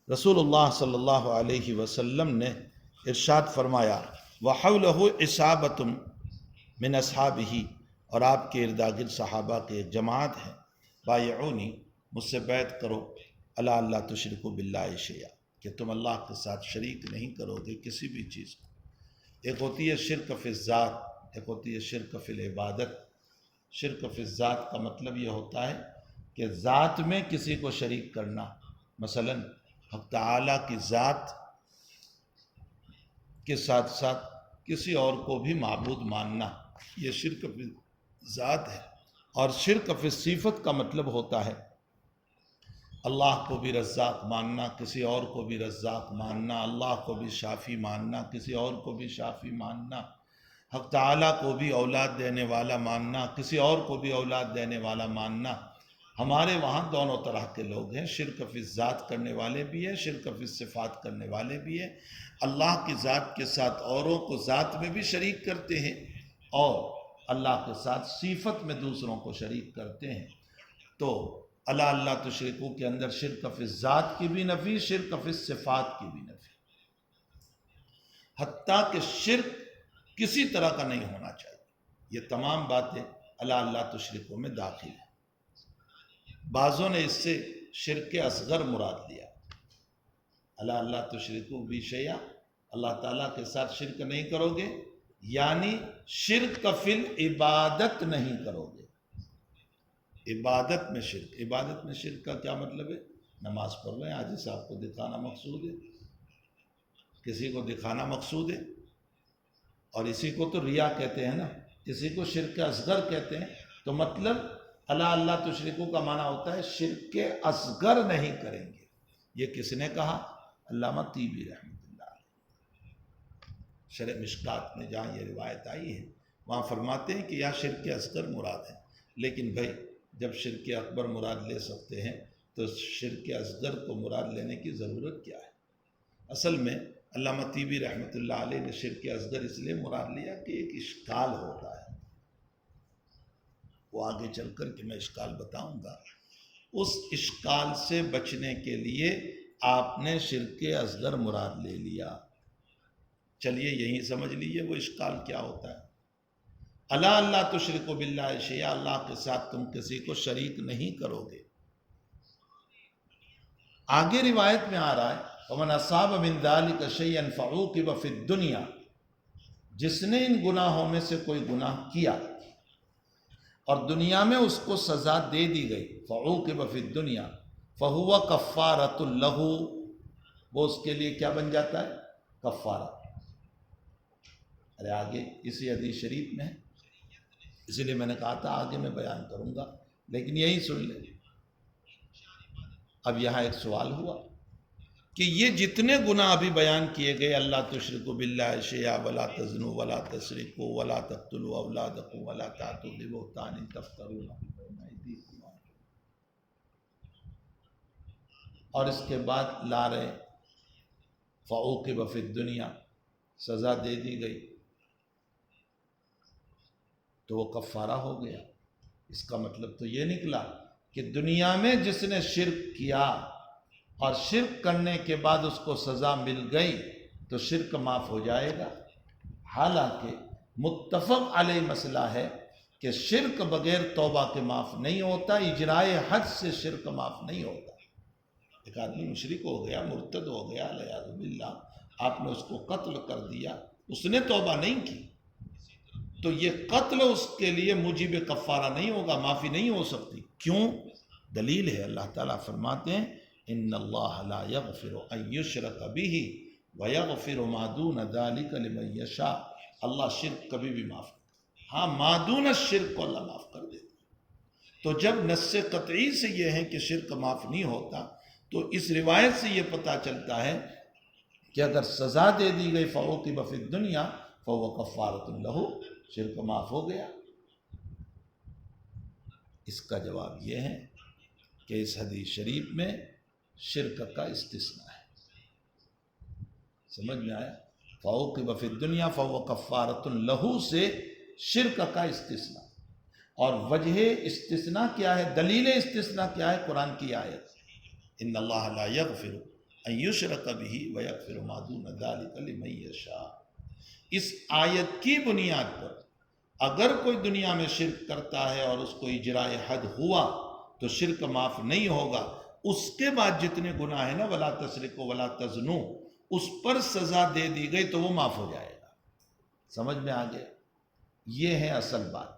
رسول اللہ صلی اللہ علیہ وسلم نے ارشاد فرمایا، وَحَوْلَهُ عِصَابَةٌ مِّنْ أَصْحَابِهِ، اور آپ کے ارداگرد صحابہ کے ایک جماعت ہے، بایعونی، مجھ سے بیعت کرو، الا اللہ تشرکوا باللہ شیئا، کہ تم اللہ کے ساتھ شریک نہیں کرو گے کسی بھی چیز کو۔ ایک ہوتی ہے شرک فی الذات، ایک ہوتی ہے شرک فی العبادت۔ شرک فی الذات کا مطلب یہ ہوتا ہے کہ ذات میں کسی کو شریک کرنا، مثلا حق تعالیٰ کی ذات کے ساتھ ساتھ کسی اور کو بھی معبود ماننا، یہ شرک فی ذات ہے۔ اور شرک فی صفت کا مطلب ہوتا ہے اللہ کو بھی رزاق ماننا، کسی اور کو بھی رزاق ماننا، اللہ کو بھی شافی ماننا، کسی اور کو بھی شافی ماننا، حق تعالیٰ کو بھی اولاد دینے والا ماننا، کسی اور کو بھی اولاد دینے والا ماننا۔ ہمارے وہاں دونوں طرح کے لوگ ہیں، شرک فی ذات کرنے والے بھی ہیں، شرک فی صفات کرنے والے بھی ہیں۔ اللہ کی ذات کے ساتھ اوروں کو ذات میں بھی شریک کرتے ہیں، اور اللہ کے ساتھ صفت میں دوسروں کو شریک کرتے ہیں۔ تو الا اللہ تشرکو کے اندر شرک فی ذات کی بھی نفی، شرک فی صفات کی بھی نفی، حتیٰ کہ شرک کسی طرح کا نہیں ہونا چاہیے۔ یہ تمام باتیں الا اللہ تشرکو میں داخل ہیں۔ بعضوں نے اس سے شرک اصغر مراد لیا، الا اللہ تشرکو بی شیئا، اللہ تعالیٰ کے ساتھ شرک نہیں کرو گے، یعنی شرک فی العبادت نہیں کرو گے۔ عبادت میں شرک، عبادت میں شرک کا کیا مطلب ہے؟ نماز پڑھ رہے ہیں، حاجی صاحب کو دکھانا مقصود ہے، کسی کو دکھانا مقصود ہے، اور اسی کو تو ریا کہتے ہیں نا، اسی کو شرک اصغر کہتے ہیں۔ تو مطلب الا اللہ تشرکو کا معنی ہوتا ہے شرک اصغر نہیں کریں گے۔ یہ کس نے کہا؟ علامہ طیبی رحمۃ اللہ علیہ، شرح مشکات میں جہاں یہ روایت آئی ہے وہاں فرماتے ہیں کہ یہاں شرک اصغر مراد ہے۔ لیکن بھائی جب شرک اکبر مراد لے سکتے ہیں تو شرک اصغر کو مراد لینے کی ضرورت کیا ہے؟ اصل میں علامہ طیبی رحمۃ اللہ علیہ نے شرک اصغر اس لیے مراد لیا کہ ایک اشکال ہوتا ہے، وہ آگے چل کر کے میں اشکال بتاؤں گا۔ اس اشکال سے بچنے کے لیے آپ نے شرک اصغر مراد لے لیا۔ چلیے یہیں سمجھ لیجیے وہ اشکال کیا ہوتا ہے۔ الا اللہ تشرکوا باللہ شیئا، اللہ کے ساتھ تم کسی کو شریک نہیں کرو گے۔ آگے روایت میں آ رہا ہے وَمَنْ أَصَابَ مِنْ ذَلِكَ شَيْئًا فَعُوقِبَ فِي الدُّنْيَا، جس نے ان گناہوں میں سے کوئی گناہ کیا اور دنیا میں اس کو سزا دے دی گئی، فَعُوقِبَ فِي الدُّنْيَا فَهُوَ كَفَّارَةٌ لَهُ، وہ اس کے لیے کیا بن جاتا ہے؟ کفارہ۔ ارے آگے اسی حدیث شریف میں ہے، اسی لیے میں نے کہا تھا آگے میں بیان کروں گا، لیکن یہی سن لیں۔ اب یہاں ایک سوال ہوا کہ یہ جتنے گناہ ابھی بیان کیے گئے، اللہ تشرکوا باللہ شیئا ولا تزنوا ولا تسرقوا ولا تقتلوا اولادکم ولا تأتوا ببہتان تفترونہ بین ایدیکم، اور اس کے بعد لا رہے فعوقب فی الدنیا، سزا دے دی گئی تو وہ کفارہ ہو گیا۔ اس کا مطلب تو یہ نکلا کہ دنیا میں جس نے شرک کیا اور شرک کرنے کے بعد اس کو سزا مل گئی تو شرک معاف ہو جائے گا۔ حالانکہ متفق علیہ مسئلہ ہے کہ شرک بغیر توبہ کے معاف نہیں ہوتا، اجرائے حد سے شرک معاف نہیں ہوتا۔ ایک آدمی مشرک ہو گیا، مرتد ہو گیا، والعیاذ باللہ، آپ نے اس کو قتل کر دیا، اس نے توبہ نہیں کی تو یہ قتل اس کے لیے موجب کفارہ نہیں ہوگا، معافی نہیں ہو سکتی۔ کیوں؟ دلیل ہے، اللہ تعالیٰ فرماتے ہیں ان اللہ لا یغفر ان یشرک بہ ویغفر ما دون ذلک لمن یشاء، اللہ شرک کبھی بھی معاف کرتا، ہاں ما دون الشرک کو اللہ معاف کر دیتا۔ تو جب نص قطعی سے یہ ہے کہ شرک معاف نہیں ہوتا تو اس روایت سے یہ پتہ چلتا ہے کہ اگر سزا دے دی گئی فعوقب فی الدنیا فهو کفارۃ لہ، شرک معاف ہو گیا۔ اس کا جواب یہ ہے کہ اس حدیث شریف میں شرک کا استثناء ہے۔ سمجھ میں آیا؟ فعوقب فی الدنیا فهو کفارۃ لہ سے شرک کا استثناء، اور وجہ استثناء کیا ہے؟ دلیل استثناء کیا ہے؟ قرآن کی آیت ان اللہ لا یغفر ان یشرک بہ ویغفر ما دون ذلک لمن یشاء۔ اس آیت کی بنیاد پر اگر کوئی دنیا میں شرک کرتا ہے اور اس کو اجرائے حد ہوا تو شرک معاف نہیں ہوگا، اس کے بعد جتنے گناہ ہیں نا ولا تسرقوا ولا تزنوا، اس پر سزا دے دی گئی تو وہ معاف ہو جائے گا۔ سمجھ میں آ گیا؟ یہ ہے اصل بات،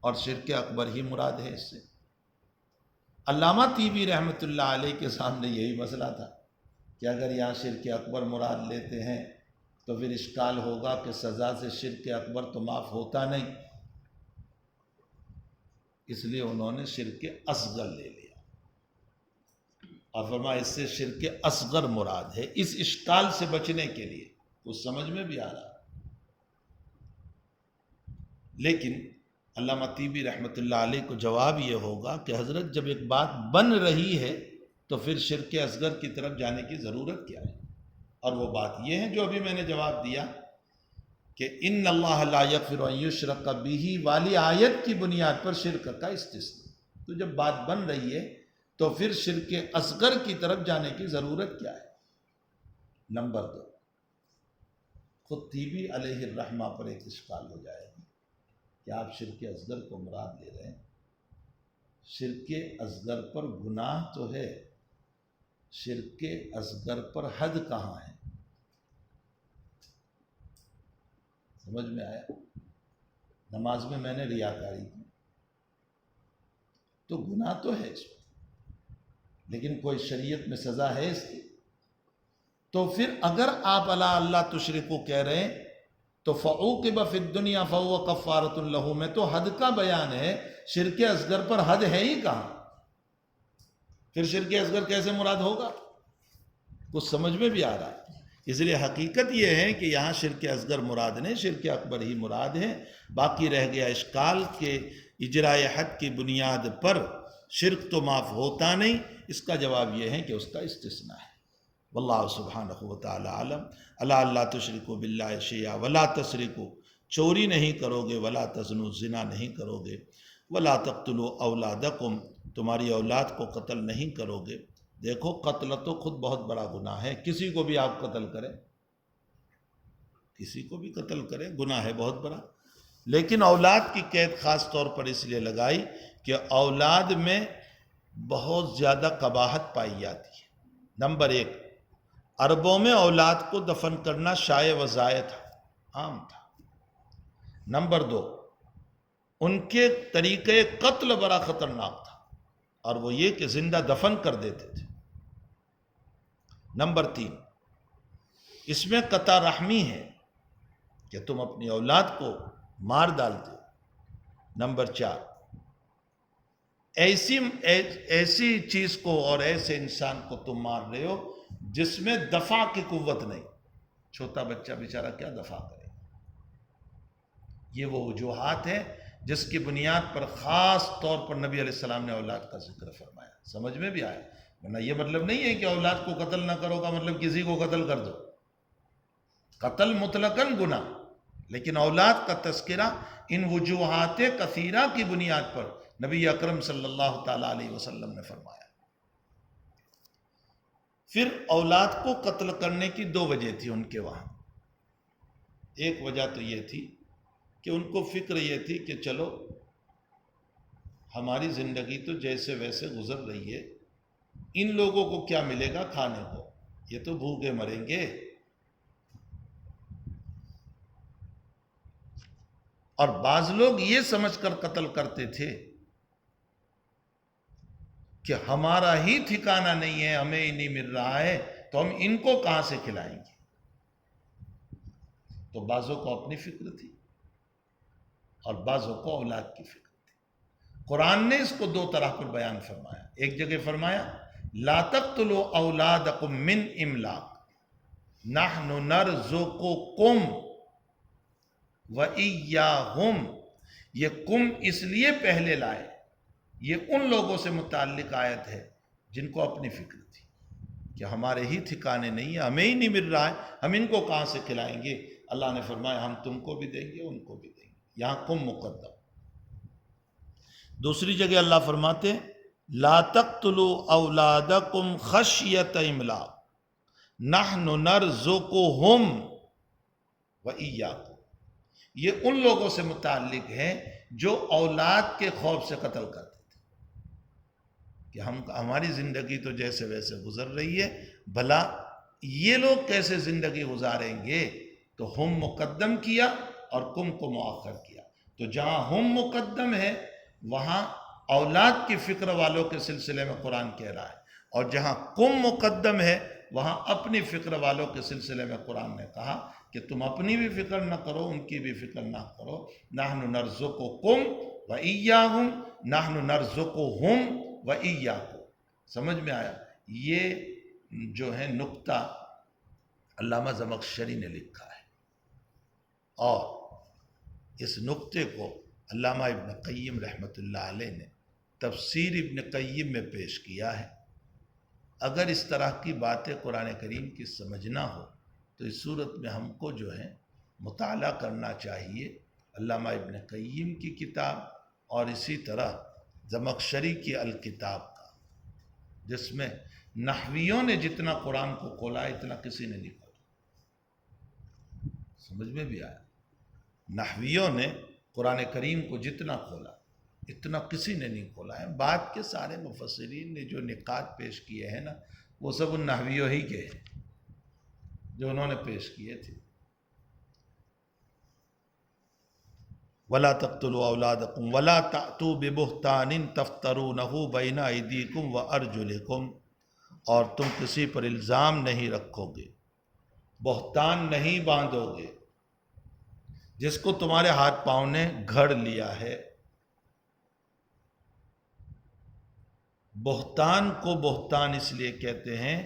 اور شرک اکبر ہی مراد ہے اس سے۔ علامہ طیبی رحمۃ اللہ علیہ کے سامنے یہی مسئلہ تھا کہ اگر یہاں شرک اکبر مراد لیتے ہیں تو پھر اشکال ہوگا کہ سزا سے شرک اکبر تو معاف ہوتا نہیں، اس لیے انہوں نے شرک اصغر لے لیا اور فرمایا اس سے شرک اصغر مراد ہے، اس اشکال سے بچنے کے لیے۔ کچھ سمجھ میں بھی آ رہا، لیکن علامہ طیبی رحمۃ اللہ علیہ کو جواب یہ ہوگا کہ حضرت جب ایک بات بن رہی ہے تو پھر شرک اصغر کی طرف جانے کی ضرورت کیا ہے؟ اور وہ بات یہ ہے جو ابھی میں نے جواب دیا کہ ان اللہ لا یغفر ان یشرک بہ والی آیت کی بنیاد پر شرک کا استثناء۔ تو جب بات بن رہی ہے تو پھر شرک اصغر کی طرف جانے کی ضرورت کیا ہے؟ نمبر 2، خود طیبی علیہ الرحمہ پر ایک اشکال ہو جائے گا کہ آپ شرک اصغر کو مراد لے رہے ہیں۔ شرک اصغر پر گناہ تو ہے، شرک اصغر پر حد کہاں ہے؟ سمجھ میں آیا؟ نماز میں نے ریاکاری کی تو گناہ تو ہے اس میں، لیکن کوئی شریعت میں سزا ہے اس کی؟ تو پھر اگر آپ اللہ تشرکوا کہہ رہے ہیں تو فعوقب فی الدنیا فہو کفارۃ لہ میں تو حد کا بیان ہے، شرک اصغر پر حد ہے ہی کہاں؟ پھر شرک اصغر کیسے مراد ہوگا؟ کچھ سمجھ میں بھی آ رہا ہے؟ اس لیے حقیقت یہ ہے کہ یہاں شرک اصغر مراد نہیں، شرک اکبر ہی مراد ہے۔ باقی رہ گیا اشکال کہ اجرائے حد کی بنیاد پر شرک تو معاف ہوتا نہیں، اس کا جواب یہ ہے کہ اس کا استثناء ہے۔ واللہ سبحانہ وتعالی عالم۔ الا اللہ تشرکوا باللہ شیئا ولا تسرقوا، چوری نہیں کرو گے، ولا تزنوا، زنا نہیں کرو گے، ولا تقتلوا اولادکم، تمہاری اولاد کو قتل نہیں کرو گے۔ دیکھو قتل تو خود بہت بڑا گناہ ہے، کسی کو بھی آپ قتل کریں، کسی کو بھی قتل کریں گناہ ہے بہت بڑا، لیکن اولاد کی قید خاص طور پر اس لیے لگائی کہ اولاد میں بہت زیادہ قباحت پائی جاتی ہے۔ نمبر 1، عربوں میں اولاد کو دفن کرنا شائع و ضائع تھا، عام تھا۔ نمبر 2، ان کے طریقے قتل بڑا خطرناک تھا، اور وہ یہ کہ زندہ دفن کر دیتے تھے۔ نمبر 3، اس میں قطع رحمی ہے کہ تم اپنی اولاد کو مار ڈالتے ہو۔ نمبر 4، ایسی چیز کو اور ایسے انسان کو تم مار رہے ہو جس میں دفاع کی قوت نہیں۔ چھوٹا بچہ بیچارہ کیا دفاع کرے؟ یہ وہ وجوہات ہیں جس کی بنیاد پر خاص طور پر نبی علیہ السلام نے اولاد کا ذکر فرمایا۔ سمجھ میں بھی آیا؟ ورنہ یہ مطلب نہیں ہے کہ اولاد کو قتل نہ کرو کا مطلب کسی کو قتل کر دو۔ قتل مطلقاً گناہ، لیکن اولاد کا تذکرہ ان وجوہات کثیرہ کی بنیاد پر نبی اکرم صلی اللہ تعالیٰ علیہ وسلم نے فرمایا۔ پھر اولاد کو قتل کرنے کی 2 وجہ تھی ان کے وہاں۔ ایک وجہ تو یہ تھی کہ ان کو فکر یہ تھی کہ چلو ہماری زندگی تو جیسے ویسے گزر رہی ہے، ان لوگوں کو کیا ملے گا کھانے کو، یہ تو بھوکے مریں گے۔ اور بعض لوگ یہ سمجھ کر قتل کرتے تھے کہ ہمارا ہی ٹھکانہ نہیں ہے، ہمیں ہی نہیں مل رہا ہے، تو ہم ان کو کہاں سے کھلائیں گے۔ تو بعضوں کو اپنی فکر تھی اور بعضوں کو اولاد کی فکر تھی۔ قرآن نے اس کو 2 طرح پر بیان فرمایا۔ ایک جگہ فرمایا لا تقتلوا اولادکم من املاق نحن نرزقکم وَإِيَّاهُمْ، یہ کم اس لیے پہلے لائے، یہ ان لوگوں سے متعلق آیت ہے جن کو اپنی فکر تھی کہ ہمارے ہی ٹھکانے نہیں ہے، ہمیں ہی نہیں مل رہا ہے، ہم ان کو کہاں سے کھلائیں گے۔ اللہ نے فرمایا ہم تم کو بھی دیں گے، ان کو بھی دیں گے۔ یہاں کم مقدم۔ دوسری جگہ اللہ فرماتے ہیں لا تقتلوا اولادکم خشیۃ املاق نحن نرزقہم وإیاکم، یہ ان لوگوں سے متعلق ہے جو اولاد کے خوف سے قتل کرتے تھے کہ ہماری زندگی تو جیسے ویسے گزر رہی ہے، بھلا یہ لوگ کیسے زندگی گزاریں گے۔ تو ہم مقدم کیا اور کم کو مؤخر کیا۔ تو جہاں ہم مقدم ہے وہاں اولاد کی فکر والوں کے سلسلے میں قرآن کہہ رہا ہے، اور جہاں کم مقدم ہے وہاں اپنی فکر والوں کے سلسلے میں قرآن نے کہا کہ تم اپنی بھی فکر نہ کرو، ان کی بھی فکر نہ کرو۔ نحن نرزقکم وإیاہم، نحن نرزقہم وإیاکم۔ سمجھ میں آیا؟ یہ جو ہے نقطہ علامہ زمخشری نے لکھا ہے، اور اس نقطے کو علامہ ابن قیم رحمۃ اللہ علیہ نے تفسیر ابن قیم میں پیش کیا ہے۔ اگر اس طرح کی باتیں قرآن کریم کی سمجھنا ہو تو اس صورت میں ہم کو جو ہے مطالعہ کرنا چاہیے علامہ ابن قیم کی کتاب اور اسی طرح زمخشری کی الکتاب کا، جس میں نحویوں نے جتنا قرآن کو کھولا اتنا کسی نے نہیں کھولا۔ سمجھ میں بھی آیا؟ نحویوں نے قرآن کریم کو جتنا کھولا اتنا کسی نے نہیں کھولا ہے۔ بعد کے سارے مفسرین نے جو نکات پیش کیے ہیں نا، وہ سب ان نحویوں ہی کے ہیں جو انہوں نے پیش کیے تھے۔ وَلَا تَقْتُلُوا أَوْلَادَكُمْ وَلَا تَأْتُوا بِبُهْتَانٍ تَفْتَرُونَهُ بَيْنَ أَيْدِيكُمْ وَأَرْجُلِكُمْ، اور تم کسی پر الزام نہیں رکھو گے، بہتان نہیں باندھو گے جس کو تمہارے ہاتھ پاؤں نے گھڑ لیا ہے۔ بہتان کو بہتان اس لیے کہتے ہیں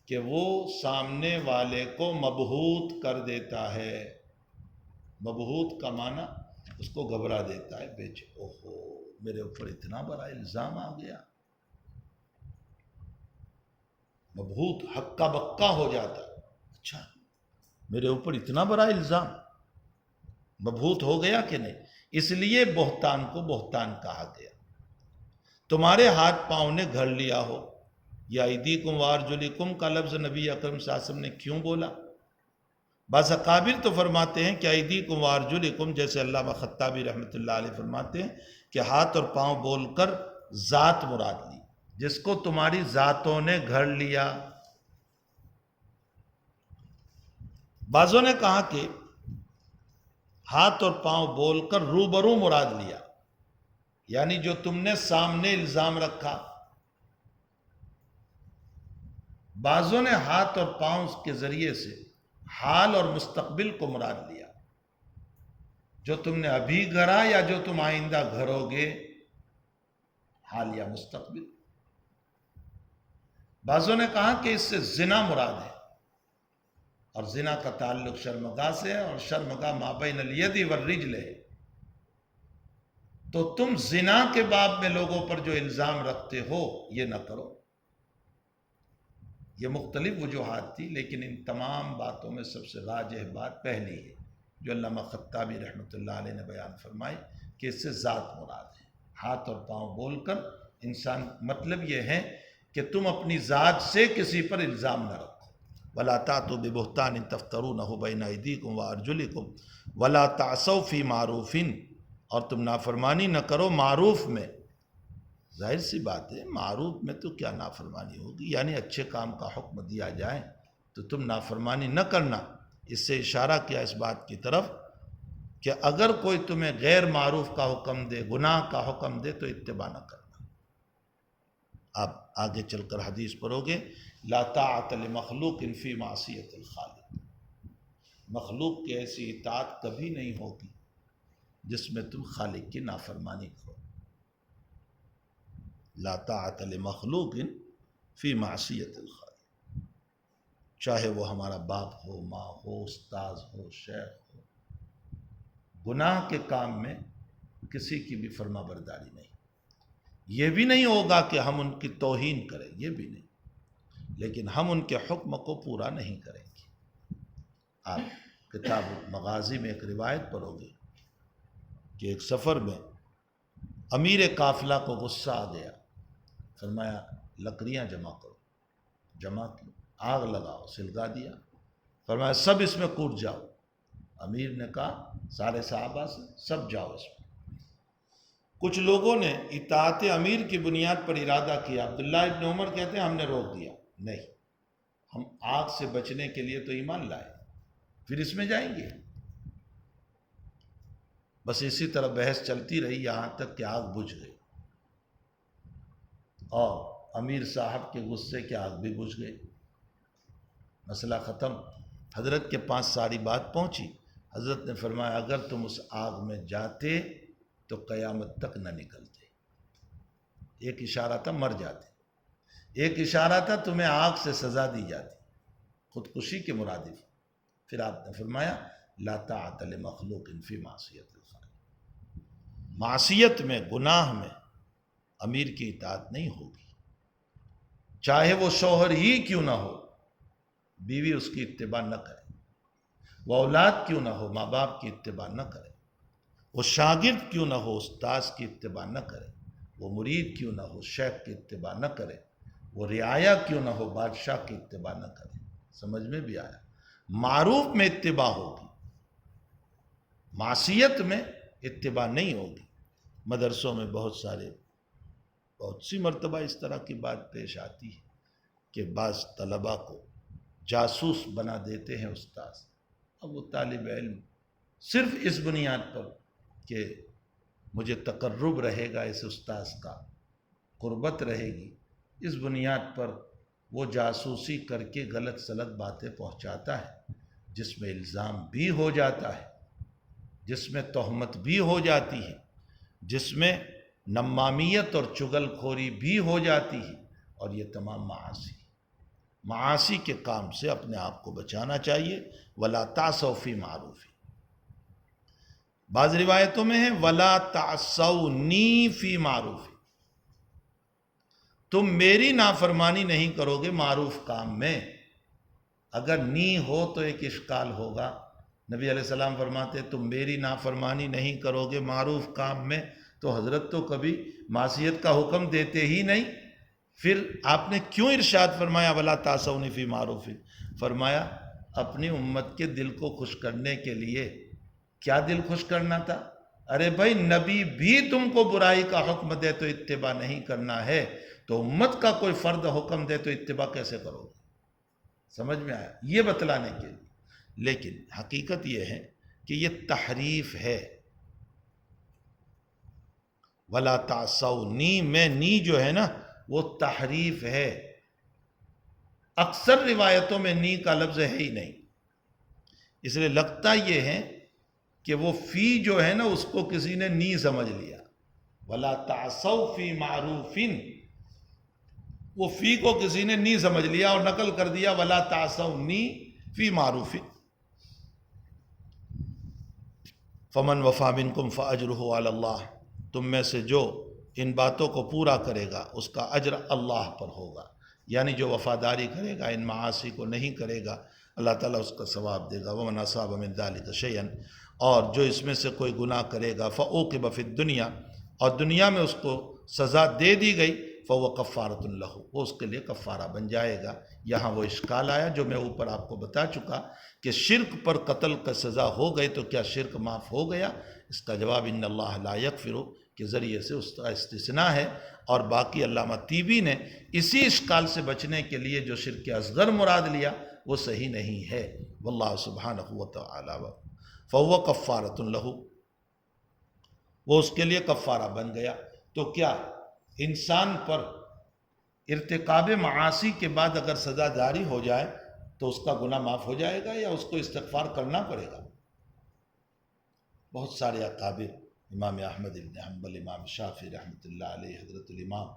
کہ وہ سامنے والے کو مبہوت کر دیتا ہے۔ مبہوت کا معنی اس کو گھبرا دیتا ہے، بیچے اوہو میرے اوپر اتنا بڑا الزام آ گیا۔ مبہوت ہکا بکا ہو جاتا ہے، اچھا میرے اوپر اتنا بڑا الزام، مبہوت ہو گیا کہ نہیں۔ اس لیے بہتان کو بہتان کہا گیا۔ تمہارے ہاتھ پاؤں نے گھڑ لیا ہو، یا ایدیکم وارجلکم کا لفظ نبی اکرم صلی اللہ علیہ وسلم نے کیوں بولا؟ بعض اکابر تو فرماتے ہیں کہ ایدیکم وارجلکم، جیسے علامہ خطابی رحمۃ اللہ علیہ فرماتے ہیں کہ ہاتھ اور پاؤں بول کر ذات مراد لی، جس کو تمہاری ذاتوں نے گھڑ لیا۔ بعضوں نے کہا کہ ہاتھ اور پاؤں بول کر روبرو مراد لیا، یعنی جو تم نے سامنے الزام رکھا۔ بعضوں نے ہاتھ اور پاؤں کے ذریعے سے حال اور مستقبل کو مراد لیا، جو تم نے ابھی گھڑا یا جو تم آئندہ گھڑو گے، حال یا مستقبل۔ بعضوں نے کہا کہ اس سے زنا مراد ہے، اور زنا کا تعلق شرمگاہ سے ہے، اور شرمگاہ ما بین الید والرجل ہے۔ تو تم زنا کے باب میں لوگوں پر جو الزام رکھتے ہو یہ نہ کرو۔ یہ مختلف وجوہات تھی، لیکن ان تمام باتوں میں سب سے راجح بات پہلی ہے جو علامہ خطابی رحمۃ اللہ علیہ نے بیان فرمائی کہ اس سے ذات مراد ہے۔ ہاتھ اور پاؤں بول کر انسان، مطلب یہ ہے کہ تم اپنی ذات سے کسی پر الزام نہ رکھو۔ وَلَا تَأْتُوا بِبُهْتَانٍ تَفْتَرُونَهُ بَيْنَ أَيْدِيكُمْ وَأَرْجُلِكُمْ وَلَا تَعْصَوْا فِي مَعْرُوفٍ، اور تم نافرمانی نہ کرو معروف میں۔ ظاہر سی بات ہے، معروف میں تو کیا نافرمانی ہوگی، یعنی اچھے کام کا حکم دیا جائے تو تم نافرمانی نہ کرنا۔ اس سے اشارہ کیا اس بات کی طرف کہ اگر کوئی تمہیں غیر معروف کا حکم دے، گناہ کا حکم دے، تو اتباع نہ کرنا۔ آپ آگے چل کر حدیث پڑھو گے، لا طاعت لمخلوق فی معصیت الخالق، مخلوق کی ایسی اطاعت کبھی نہیں ہوگی جس میں تم خالق کی نافرمانی کرو۔ لا طاعت لمخلوق فی معصیت الخالق، چاہے وہ ہمارا باپ ہو، ماں ہو، استاذ ہو، شیخ ہو، گناہ کے کام میں کسی کی بھی فرما برداری نہیں۔ یہ بھی نہیں ہوگا کہ ہم ان کی توہین کریں، یہ بھی نہیں، لیکن ہم ان کے حکم کو پورا نہیں کریں گے۔ آپ کتاب مغازی میں ایک روایت پڑھو گے کہ ایک سفر میں امیر قافلہ کو غصہ آ گیا، فرمایا لکڑیاں جمع کرو، جمع کی، آگ لگاؤ، سلگا دیا، فرمایا سب اس میں کود جاؤ۔ امیر نے کہا سارے صحابہ سے، سب جاؤ اس میں۔ کچھ لوگوں نے اطاعت امیر کی بنیاد پر ارادہ کیا، عبداللہ ابن عمر کہتے ہیں ہم نے روک دیا، نہیں، ہم آگ سے بچنے کے لیے تو ایمان لائے، پھر اس میں جائیں گے۔ بس اسی طرح بحث چلتی رہی یہاں تک کہ آگ بجھ گئی، اور امیر صاحب کے غصے کی آگ بھی بجھ گئی، مسئلہ ختم۔ حضرت کے پاس ساری بات پہنچی، حضرت نے فرمایا اگر تم اس آگ میں جاتے تو قیامت تک نہ نکلتے۔ ایک اشارہ تھا مر جاتے، ایک اشارہ تھا تمہیں آگ سے سزا دی جاتی، خودکشی کے مرادف۔ پھر آپ نے فرمایا لا طاعت لمخلوق فی معصیت الخالق، معصیت میں، گناہ میں امیر کی اطاعت نہیں ہوگی، چاہے وہ شوہر ہی کیوں نہ ہو، بیوی اس کی اتباع نہ کرے، وہ اولاد کیوں نہ ہو، ماں باپ کی اتباع نہ کرے، وہ شاگرد کیوں نہ ہو، استاذ کی اتباع نہ کرے، وہ مرید کیوں نہ ہو، شیخ کی اتباع نہ کرے، وہ رعایا کیوں نہ ہو، بادشاہ کی اتباع نہ کرے۔ سمجھ میں بھی آیا؟ معروف میں اتباع ہوگی، معصیت میں اتباع نہیں ہوگی۔ مدرسوں میں بہت سی مرتبہ اس طرح کی بات پیش آتی ہے کہ بعض طلباء کو جاسوس بنا دیتے ہیں استاذ، اب وہ طالب علم صرف اس بنیاد پر کہ مجھے تقرب رہے گا اس استاذ کا، قربت رہے گی، اس بنیاد پر وہ جاسوسی کر کے غلط سلط باتیں پہنچاتا ہے، جس میں الزام بھی ہو جاتا ہے، جس میں تہمت بھی ہو جاتی ہے، جس میں نمامیت اور چغل خوری بھی ہو جاتی ہے، اور یہ تمام معاصی کے کام سے اپنے آپ کو بچانا چاہیے۔ وَلَا تَعْصَوْا فِي مَعْرُوفٍ، بعض روایتوں میں ہے وَلَا تَعْصَوْنِي فِي مَعْرُوفٍ، تم میری نافرمانی نہیں کرو گے معروف کام میں۔ اگر نی ہو تو ایک اشکال ہوگا، نبی علیہ السلام فرماتے تم میری نافرمانی نہیں کرو گے معروف کام میں، تو حضرت تو کبھی معصیت کا حکم دیتے ہی نہیں، پھر آپ نے کیوں ارشاد فرمایا وَلَا تَعْصَوْنِي فِي مَعْرُوفٍ؟ فرمایا اپنی امت کے دل کو خوش کرنے کے لیے۔ کیا دل خوش کرنا تھا؟ ارے بھائی نبی بھی تم کو برائی کا حکم دے تو اتباع نہیں کرنا ہے، تو امت کا کوئی فرد حکم دے تو اتباع کیسے کرو گے؟ سمجھ میں آیا؟ یہ بتلانے کے لیے۔ لیکن حقیقت یہ ہے کہ یہ تحریف ہے۔ ولا تعصونی میں نی جو ہے نا وہ تحریف ہے۔ اکثر روایتوں میں نی کا لفظ ہے ہی نہیں، اس لیے لگتا یہ ہے کہ وہ فی جو ہے نا اس کو کسی نے نی سمجھ لیا۔ ولا تعصوا فی معروف، وہ فی کو کسی نے نی سمجھ لیا اور نقل کر دیا ولا تعصونی فی معروف۔ فمن وفا منکم فاجرہ علی اللہ، تم میں سے جو ان باتوں کو پورا کرے گا اس کا اجر اللہ پر ہوگا، یعنی جو وفاداری کرے گا، ان معاصی کو نہیں کرے گا، اللہ تعالیٰ اس کا ثواب دے گا۔ ومن اصاب من ذلک شیئا، اور جو اس میں سے کوئی گناہ کرے گا فعوقب فی الدنیا، اور دنیا میں اس کو سزا دے دی گئی، فهو کفارۃ لہ، وہ اس کے لیے کفارہ بن جائے گا۔ یہاں وہ اشکال آیا جو میں اوپر آپ کو بتا چکا کہ شرک پر قتل کا سزا ہو گئی تو کیا شرک معاف ہو گیا؟ اس کا جواب ان اللہ لا یغفر کے ذریعے سے اس کا استثناء ہے، اور باقی علامہ طیبی نے اسی اشکال سے بچنے کے لیے جو شرک اصغر مراد لیا وہ صحیح نہیں ہے۔ واللہ سبحانہ وتعالی فهو کفارۃ لہ، وہ اس کے لیے کفارہ بن گیا۔ تو کیا انسان پر ارتکاب معاصی کے بعد اگر سزا جاری ہو جائے تو اس کا گناہ معاف ہو جائے گا یا اس کو استغفار کرنا پڑے گا؟ بہت سارے اکابر، امام احمد بن حنبل، امام شافعی رحمۃ اللہ علیہ، حضرت الامام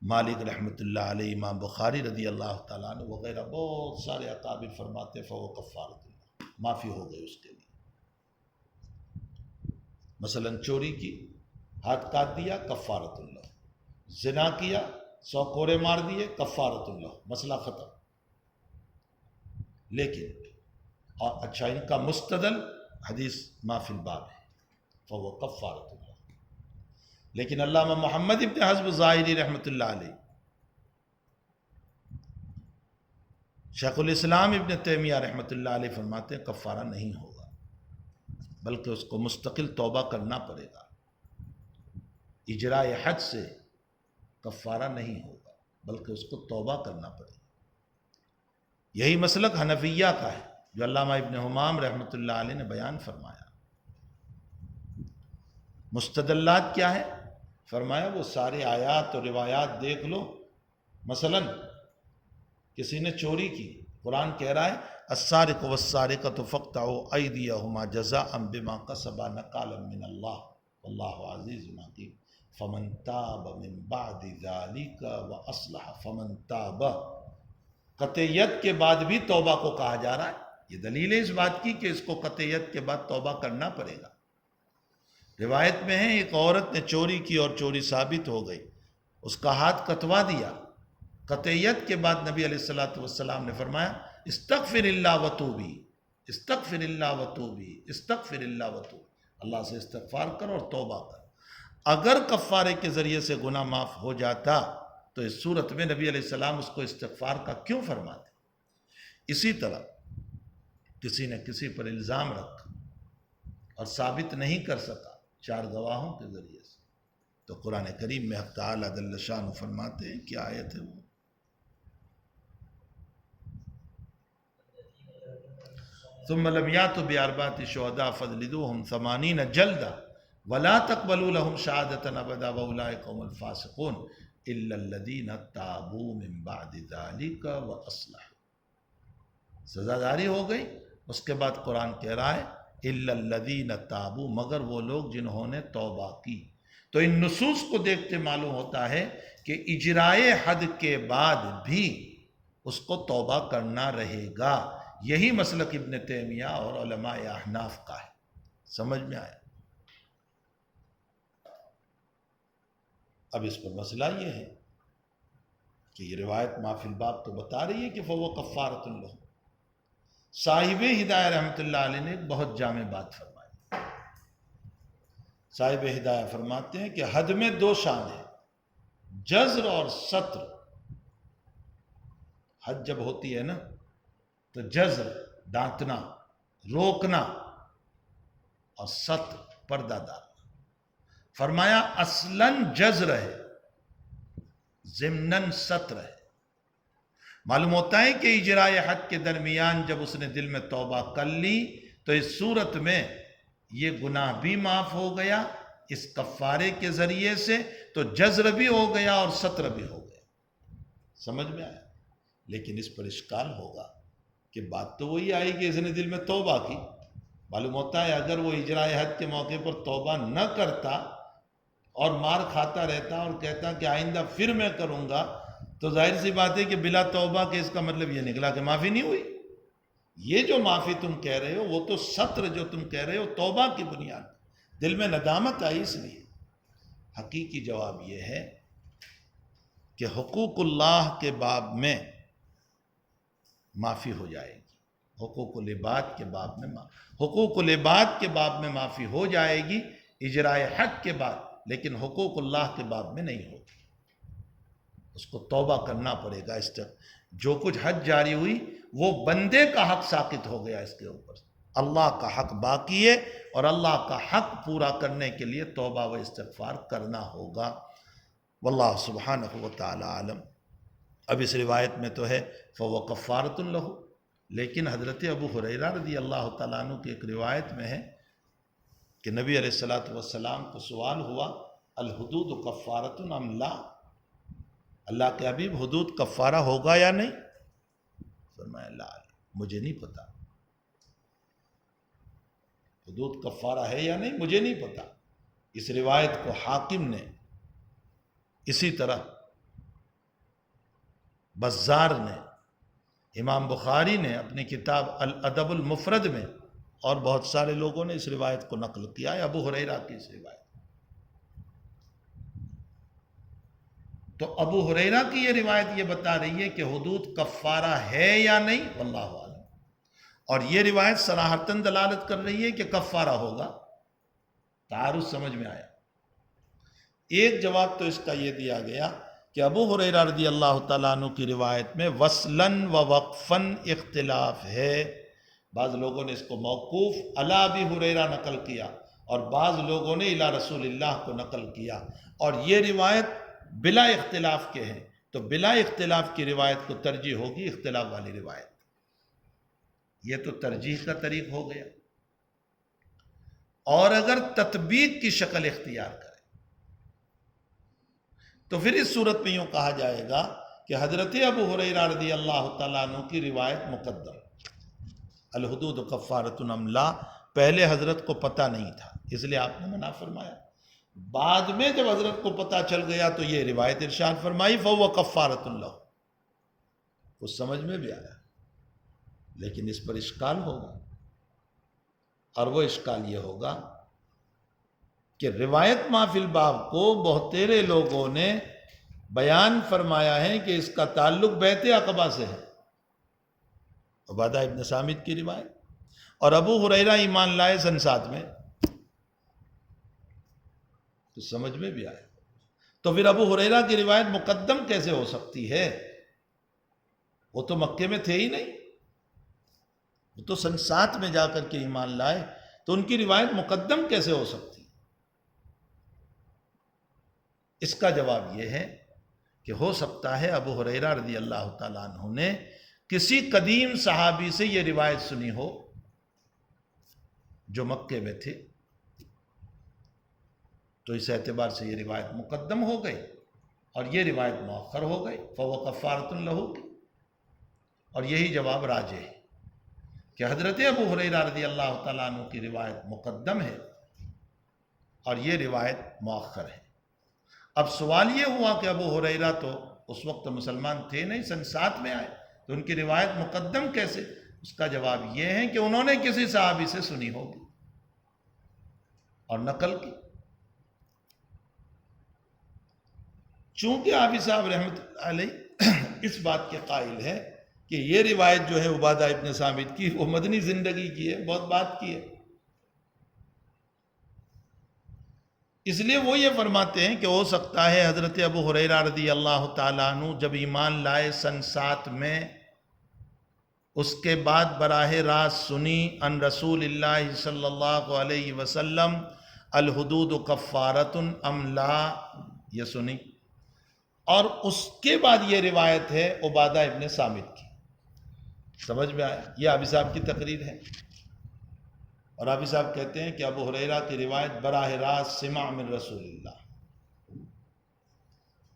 مالک رحمۃ اللہ علیہ، امام بخاری رضی اللہ تعالیٰ عنہ وغیرہ، بہت سارے اکابر فرماتے فهو کفارۃ اللہ، معافی ہو گئی اس کے لیے۔ مثلا چوری کی، ہاتھ کاٹ دیا، کفارۃ اللہ۔ زنا کیا، 100 کوڑے مار دیے، کفارۃ اللہ، مسئلہ ختم۔ لیکن اچھا ان کا مستدل حدیث ما فی الباب ہے، فهو کفارۃ اللہ۔ لیکن علامہ محمد ابن حزم ظاہری رحمۃ اللہ علیہ، شیخ الاسلام ابن تیمیہ رحمۃ اللہ علیہ فرماتے ہیں کفارہ نہیں ہوگا، بلکہ اس کو مستقل توبہ کرنا پڑے گا۔ اجراء حد سے کفارہ نہیں ہوگا بلکہ اس کو توبہ کرنا پڑے گا۔ یہی مسلک حنفیہ کا ہے جو علامہ ابن حمام رحمۃ اللہ علیہ نے بیان فرمایا۔ مستدلات کیا ہے؟ فرمایا وہ سارے آیات اور روایات دیکھ لو۔ مثلا کسی نے چوری کی، قرآن کہہ رہا ہے السارق والسارقۃ فاقطعوا ایدیہما جزاء بما کسبا نکالا من اللہ واللہ عزیز حکیم فمن تاب من بعد ذلک واصلح فمن تاب، قطعیت کے بعد بھی توبہ کو کہا جا رہا ہے۔ یہ دلیل ہے اس بات کی کہ اس کو قطعیت کے بعد توبہ کرنا پڑے گا۔ روایت میں ہے ایک عورت نے چوری کی اور چوری ثابت ہو گئی، اس کا ہاتھ کٹوا دیا۔ قطعیت کے بعد نبی علیہ السلام نے فرمایا استغفر اللہ وتوبی، استغفر اللہ وتوبی، استغفر اللہ وتوبی، اللہ سے استغفار کر اور توبہ کر۔ اگر کفارے کے ذریعے سے گناہ معاف ہو جاتا تو اس صورت میں نبی علیہ السلام اس کو استغفار کا کیوں فرماتے؟ اسی طرح کسی نے کسی پر الزام رکھا اور ثابت نہیں کر سکا 4 گواہوں کے ذریعے سے، تو قرآن کریم میں حق تعالیٰ جل شانہ فرماتے ہیں کیا آیت ہے وہ؟ ثم لم یاتوا باربعۃ شہداء فاجلدوہم 80 جلدہ ولا تقبلوا لهم شہادة ابدا واولئک هم الفاسقون الا الذین تابوا من بعد ذلک واصلحوا۔ سزا جاری ہو گئی، اس کے بعد قرآن کہہ رہا ہے الا الذین تابوا، مگر وہ لوگ جنہوں نے توبہ کی۔ تو ان نصوص کو دیکھتے معلوم ہوتا ہے کہ اجرائے حد کے بعد بھی اس کو توبہ کرنا رہے گا۔ یہی مسلک ابن تیمیہ اور علماء احناف کا ہے۔ سمجھ میں آیا؟ اب اس پر مسئلہ یہ ہے کہ یہ روایت ما فی الباب تو بتا رہی ہے کہ فهو کفارۃ لہ۔ صاحب ہدایہ رحمۃ اللہ علیہ نے ایک بہت جامع بات فرمائی۔ صاحب ہدایہ فرماتے ہیں کہ حد میں 2 شان ہیں، جزر اور ستر۔ حد جب ہوتی ہے نا تو جزر ڈانٹنا، روکنا، اور ستر پردہ ڈالنا۔ فرمایا اصلاً جزر ہے، ضمناً ستر ہے۔ معلوم ہوتا ہے کہ اجرائے حد کے درمیان جب اس نے دل میں توبہ کر لی تو اس صورت میں یہ گناہ بھی معاف ہو گیا اس کفارے کے ذریعے سے، تو جزر بھی ہو گیا اور ستر بھی ہو گیا۔ سمجھ میں آیا؟ لیکن اس پر اشکال ہوگا کہ بات تو وہی آئی کہ اس نے دل میں توبہ کی۔ معلوم ہوتا ہے اگر وہ اجرائے حد کے موقع پر توبہ نہ کرتا اور مار کھاتا رہتا اور کہتا کہ آئندہ پھر میں کروں گا، تو ظاہر سی بات ہے کہ بلا توبہ کے اس کا مطلب یہ نکلا کہ معافی نہیں ہوئی۔ یہ جو معافی تم کہہ رہے ہو وہ تو ستر جو تم کہہ رہے ہو توبہ کی بنیاد، دل میں ندامت آئی اس لیے۔ حقیقی جواب یہ ہے کہ حقوق اللہ کے باب میں معافی ہو جائے گی، حقوق العباد کے باب میں حقوق العباد کے باب میں معافی ہو جائے گی اجرائے حق کے بعد، لیکن حقوق اللہ کے باب میں نہیں ہوگی۔ اس کو توبہ کرنا پڑے گا۔ جو کچھ حد جاری ہوئی وہ بندے کا حق ساقط ہو گیا اس کے اوپر، اللہ کا حق باقی ہے اور اللہ کا حق پورا کرنے کے لیے توبہ و استغفار کرنا ہوگا۔ واللہ سبحانہ وتعالی عالم۔ اب اس روایت میں تو ہے فَوَ کفارۃ لہ، لیکن حضرت ابو ہریرہ رضی اللہ تعالیٰ عنہ کی ایک روایت میں ہے کہ نبی علیہ السلام کو سوال ہوا الحدود کفارۃ ام لا، اللہ کے حبیب حدود کفارہ ہوگا یا نہیں؟ فرمایا لا، مجھے نہیں پتا، حدود کفارہ ہے یا نہیں مجھے نہیں پتا۔ اس روایت کو حاکم نے، اسی طرح بزار نے، امام بخاری نے اپنی کتاب الادب المفرد میں، اور بہت سارے لوگوں نے اس روایت کو نقل کیا ہے، ابو ہریرہ کی اس روایت۔ تو ابو ہریرہ کی یہ روایت یہ بتا رہی ہے کہ حدود کفارہ ہے یا نہیں، واللہ اعلم، اور یہ روایت صراحتاً دلالت کر رہی ہے کہ کفارہ ہوگا۔ تعارض سمجھ میں آیا؟ ایک جواب تو اس کا یہ دیا گیا کہ ابو ہریرہ رضی اللہ تعالیٰ عنہ کی روایت میں وصلاً و وقفاً اختلاف ہے۔ بعض لوگوں نے اس کو موقوف علی ابی ہریرہ نقل کیا اور بعض لوگوں نے الی رسول اللہ کو نقل کیا، اور یہ روایت بلا اختلاف کے ہیں، تو بلا اختلاف کی روایت کو ترجیح ہوگی اختلاف والی روایت۔ یہ تو ترجیح کا طریق ہو گیا۔ اور اگر تطبیق کی شکل اختیار کرے تو پھر اس صورت میں یوں کہا جائے گا کہ حضرت ابو ہریرہ رضی اللہ تعالیٰ عنہ کی روایت مقدم، الحدود کفارۃ ام لا، پہلے حضرت کو پتہ نہیں تھا اس لیے آپ نے منع فرمایا، بعد میں جب حضرت کو پتہ چل گیا تو یہ روایت ارشاد فرمائی فَهُوَ کفارۃ لہ۔ کچھ سمجھ میں بھی آیا، لیکن اس پر اشکال ہوگا، اور وہ اشکال یہ ہوگا کہ روایت ما فی الباب کو بہتیرے لوگوں نے بیان فرمایا ہے کہ اس کا تعلق بیعت عقبہ سے ہے، عبادہ ابن صامت کی روایت، اور ابو ہریرہ ایمان لائے سن 7 میں، تو سمجھ میں بھی آیا۔ تو پھر ابو ہریرہ کی روایت مقدم کیسے ہو سکتی ہے؟ وہ تو مکے میں تھے ہی نہیں، وہ تو سن 7 میں جا کر کے ایمان لائے، تو ان کی روایت مقدم کیسے ہو سکتی؟ اس کا جواب یہ ہے کہ ہو سکتا ہے ابو ہریرہ رضی اللہ تعالیٰ عنہ نے کسی قدیم صحابی سے یہ روایت سنی ہو جو مکے میں تھے، تو اس اعتبار سے یہ روایت مقدم ہو گئی اور یہ روایت مؤخر ہو گئی، فَهُوَ کفارۃ لہ کی، اور یہی جواب راجح ہے کہ حضرت ابو ہریرہ رضی اللہ تعالیٰ عنہ کی روایت مقدم ہے اور یہ روایت مؤخر ہے۔ اب سوال یہ ہوا کہ ابو ہریرہ تو اس وقت مسلمان تھے نہیں، سن 7 میں آئے، تو ان کی روایت مقدم کیسے؟ اس کا جواب یہ ہے کہ انہوں نے کسی صحابی سے سنی ہوگی اور نقل کی۔ چونکہ حافظ صاحب رحمۃ اللہ علیہ اس بات کے قائل ہے کہ یہ روایت جو ہے عبادہ ابن صامت کی وہ مدنی زندگی کی ہے، بہت بات کی ہے، اس لیے وہ یہ فرماتے ہیں کہ ہو سکتا ہے حضرت ابو ہریرہ رضی اللہ تعالیٰ عنہ جب ایمان لائے سن 7 میں، اس کے بعد براہ راست سنی ان رسول اللہ صلی اللہ علیہ وسلم الحدود کفارۃ ام لا، یہ سنی، اور اس کے بعد یہ روایت ہے عبادہ ابن صامت کی. سمجھ میں آیا؟ یہ آبی صاحب کی تقریر ہے. اور آبی صاحب کہتے ہیں کہ ابو ہریرہ کی روایت براہ راست سمع من رسول اللہ.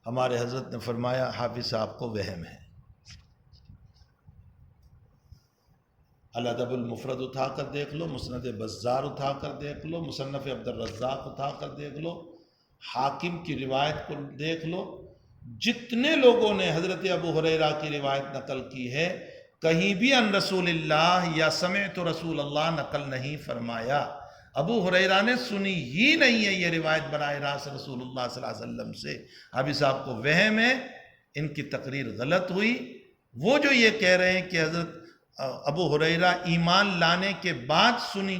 ہمارے حضرت نے فرمایا حافظ صاحب کو وہم ہے. الادب المفرد اٹھا کر دیکھ لو، مسند بزار اٹھا کر دیکھ لو، مصنف عبد الرزاق اٹھا کر دیکھ لو، حاکم کی روایت کو دیکھ لو. جتنے لوگوں نے حضرت ابو ہریرہ کی روایت نقل کی ہے کہیں بھی ان رسول اللہ یا سمعت رسول اللہ نقل نہیں فرمایا. ابو ہریرہ نے سنی ہی نہیں ہے یہ روایت براہ راست رسول اللہ صلی اللہ علیہ وسلم سے. ابھی صاحب کو وہم ہے، ان کی تقریر غلط ہوئی. وہ جو یہ کہہ رہے ہیں کہ حضرت ابو ہریرہ ایمان لانے کے بعد سنی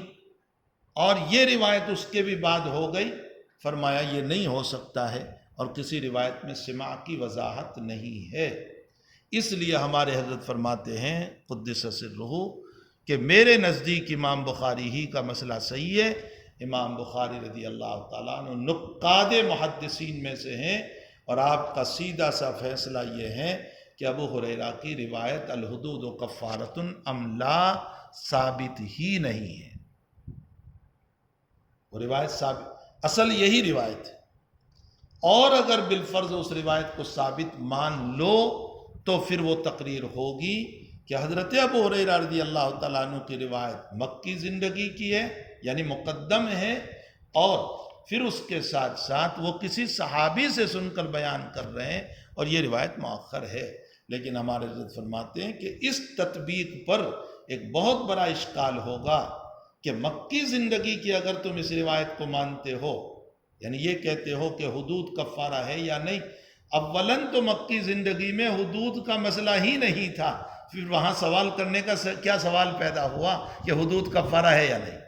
اور یہ روایت اس کے بھی بعد ہو گئی، فرمایا یہ نہیں ہو سکتا ہے اور کسی روایت میں سماع کی وضاحت نہیں ہے. اس لیے ہمارے حضرت فرماتے ہیں قدس سرہ کہ میرے نزدیک امام بخاری ہی کا مسئلہ صحیح ہے. امام بخاری رضی اللہ تعالیٰ عنہ نقاد محدثین میں سے ہیں اور آپ کا سیدھا سا فیصلہ یہ ہے کہ ابو ہریرہ کی روایت الحدود کفارۃ ام لا ثابت ہی نہیں ہے. وہ روایت ثابت، اصل یہی روایت ہے. اور اگر بالفرض اس روایت کو ثابت مان لو تو پھر وہ تقریر ہوگی کہ حضرت ابو ہریرہ رضی اللہ تعالیٰ عنہ کی روایت مکی زندگی کی ہے، یعنی مقدم ہے، اور پھر اس کے ساتھ ساتھ وہ کسی صحابی سے سن کر بیان کر رہے ہیں اور یہ روایت مؤخر ہے. لیکن ہمارے حضرت فرماتے ہیں کہ اس تطبیق پر ایک بہت بڑا اشکال ہوگا کہ مکی زندگی کی اگر تم اس روایت کو مانتے ہو، یعنی یہ کہتے ہو کہ حدود کفارہ ہے یا نہیں. اولاً تو مکی زندگی میں حدود کا مسئلہ ہی نہیں تھا، پھر وہاں سوال کرنے کا کیا سوال پیدا ہوا کہ حدود کفارہ ہے یا نہیں؟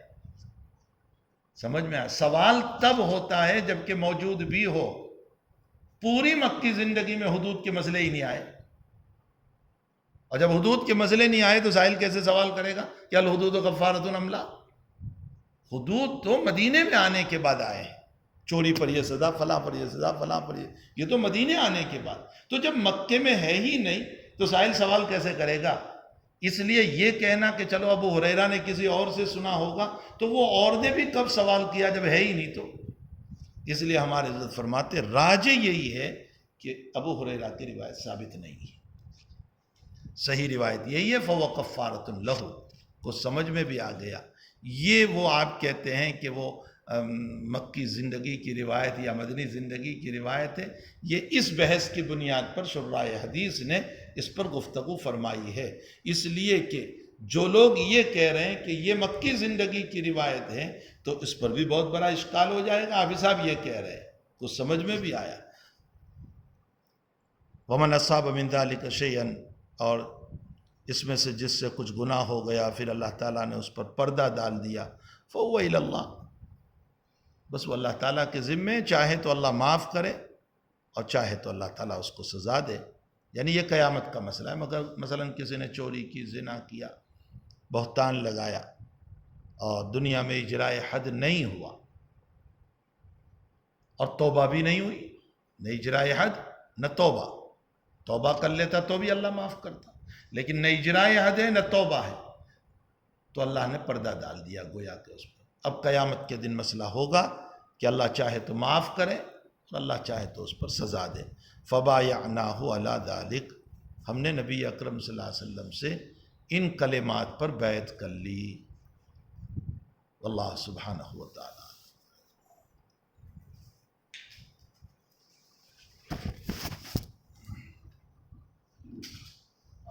سمجھ میں آیا؟ سوال تب ہوتا ہے جب کہ موجود بھی ہو. پوری مکی زندگی میں حدود کے مسئلے ہی نہیں آئے، اور جب حدود کے مسئلے نہیں آئے تو سائل کیسے سوال کرے گا کہ الحدود کفارۃ ام لا؟ حدود تو مدینے میں آنے کے بعد آئے ہیں. چوری پر یہ سزا، فلاں پر یہ سزا، فلاں پر یہ تو مدینے آنے کے بعد. تو جب مکے میں ہے ہی نہیں تو سائل سوال کیسے کرے گا؟ اس لیے یہ کہنا کہ چلو ابو ہریرہ نے کسی اور سے سنا ہوگا، تو وہ اور نے بھی کب سوال کیا جب ہے ہی نہیں تو. اس لیے ہمارے حضرت فرماتے راجح یہی ہے کہ ابو ہریرہ کی روایت ثابت نہیں ہے. صحیح روایت یہی ہے فَهُوَ کَفَّارَةٌ لَهُ. کو سمجھ میں بھی آ گیا. یہ وہ آپ کہتے ہیں کہ وہ مکی زندگی کی روایت یا مدنی زندگی کی روایت ہے، یہ اس بحث کی بنیاد پر شراح حدیث نے اس پر گفتگو فرمائی ہے. اس لیے کہ جو لوگ یہ کہہ رہے ہیں کہ یہ مکی زندگی کی روایت ہے تو اس پر بھی بہت بڑا اشکال ہو جائے گا. حافظ صاحب یہ کہہ رہے ہیں، کچھ سمجھ میں بھی آیا. وَمَنْ أَصَابَ مِنْ ذَلِكَ شَيْئًا، اور اس میں سے جس سے کچھ گناہ ہو گیا پھر اللہ تعالیٰ نے اس پر پردہ ڈال دیا، فَهُوَ إِلَى اللَّهِ، بس وہ اللہ تعالیٰ کے ذمے، چاہے تو اللہ معاف کرے اور چاہے تو اللہ تعالیٰ اس کو سزا دے. یعنی یہ قیامت کا مسئلہ ہے. مگر مثلا کسی نے چوری کی، زنا کیا، بہتان لگایا اور دنیا میں اجرائے حد نہیں ہوا اور توبہ بھی نہیں ہوئی، نہ اجرائے حد نہ توبہ. توبہ کر لیتا تو بھی اللہ معاف کرتا، لیکن نہ اجرائے حد ہے نہ توبہ ہے، تو اللہ نے پردہ ڈال دیا گویا کہ اس پر. اب قیامت کے دن مسئلہ ہوگا کہ اللہ چاہے تو معاف کرے اور اللہ چاہے تو اس پر سزا دے. فَبَايَعْنَاهُ عَلَى ذَلِكَ، ہم نے نبی اکرم صلی اللہ علیہ وسلم سے ان کلمات پر بیعت کر لی. واللہ سبحانہ وتعالی.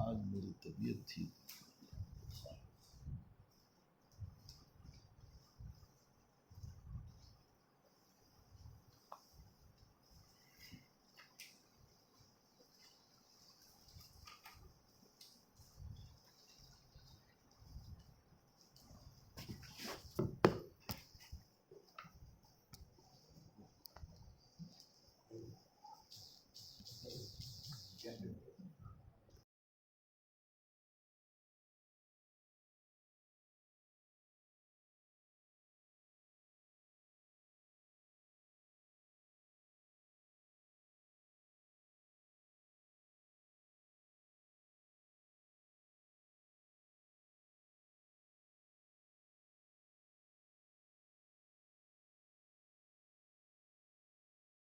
آج میری طبیعت تھی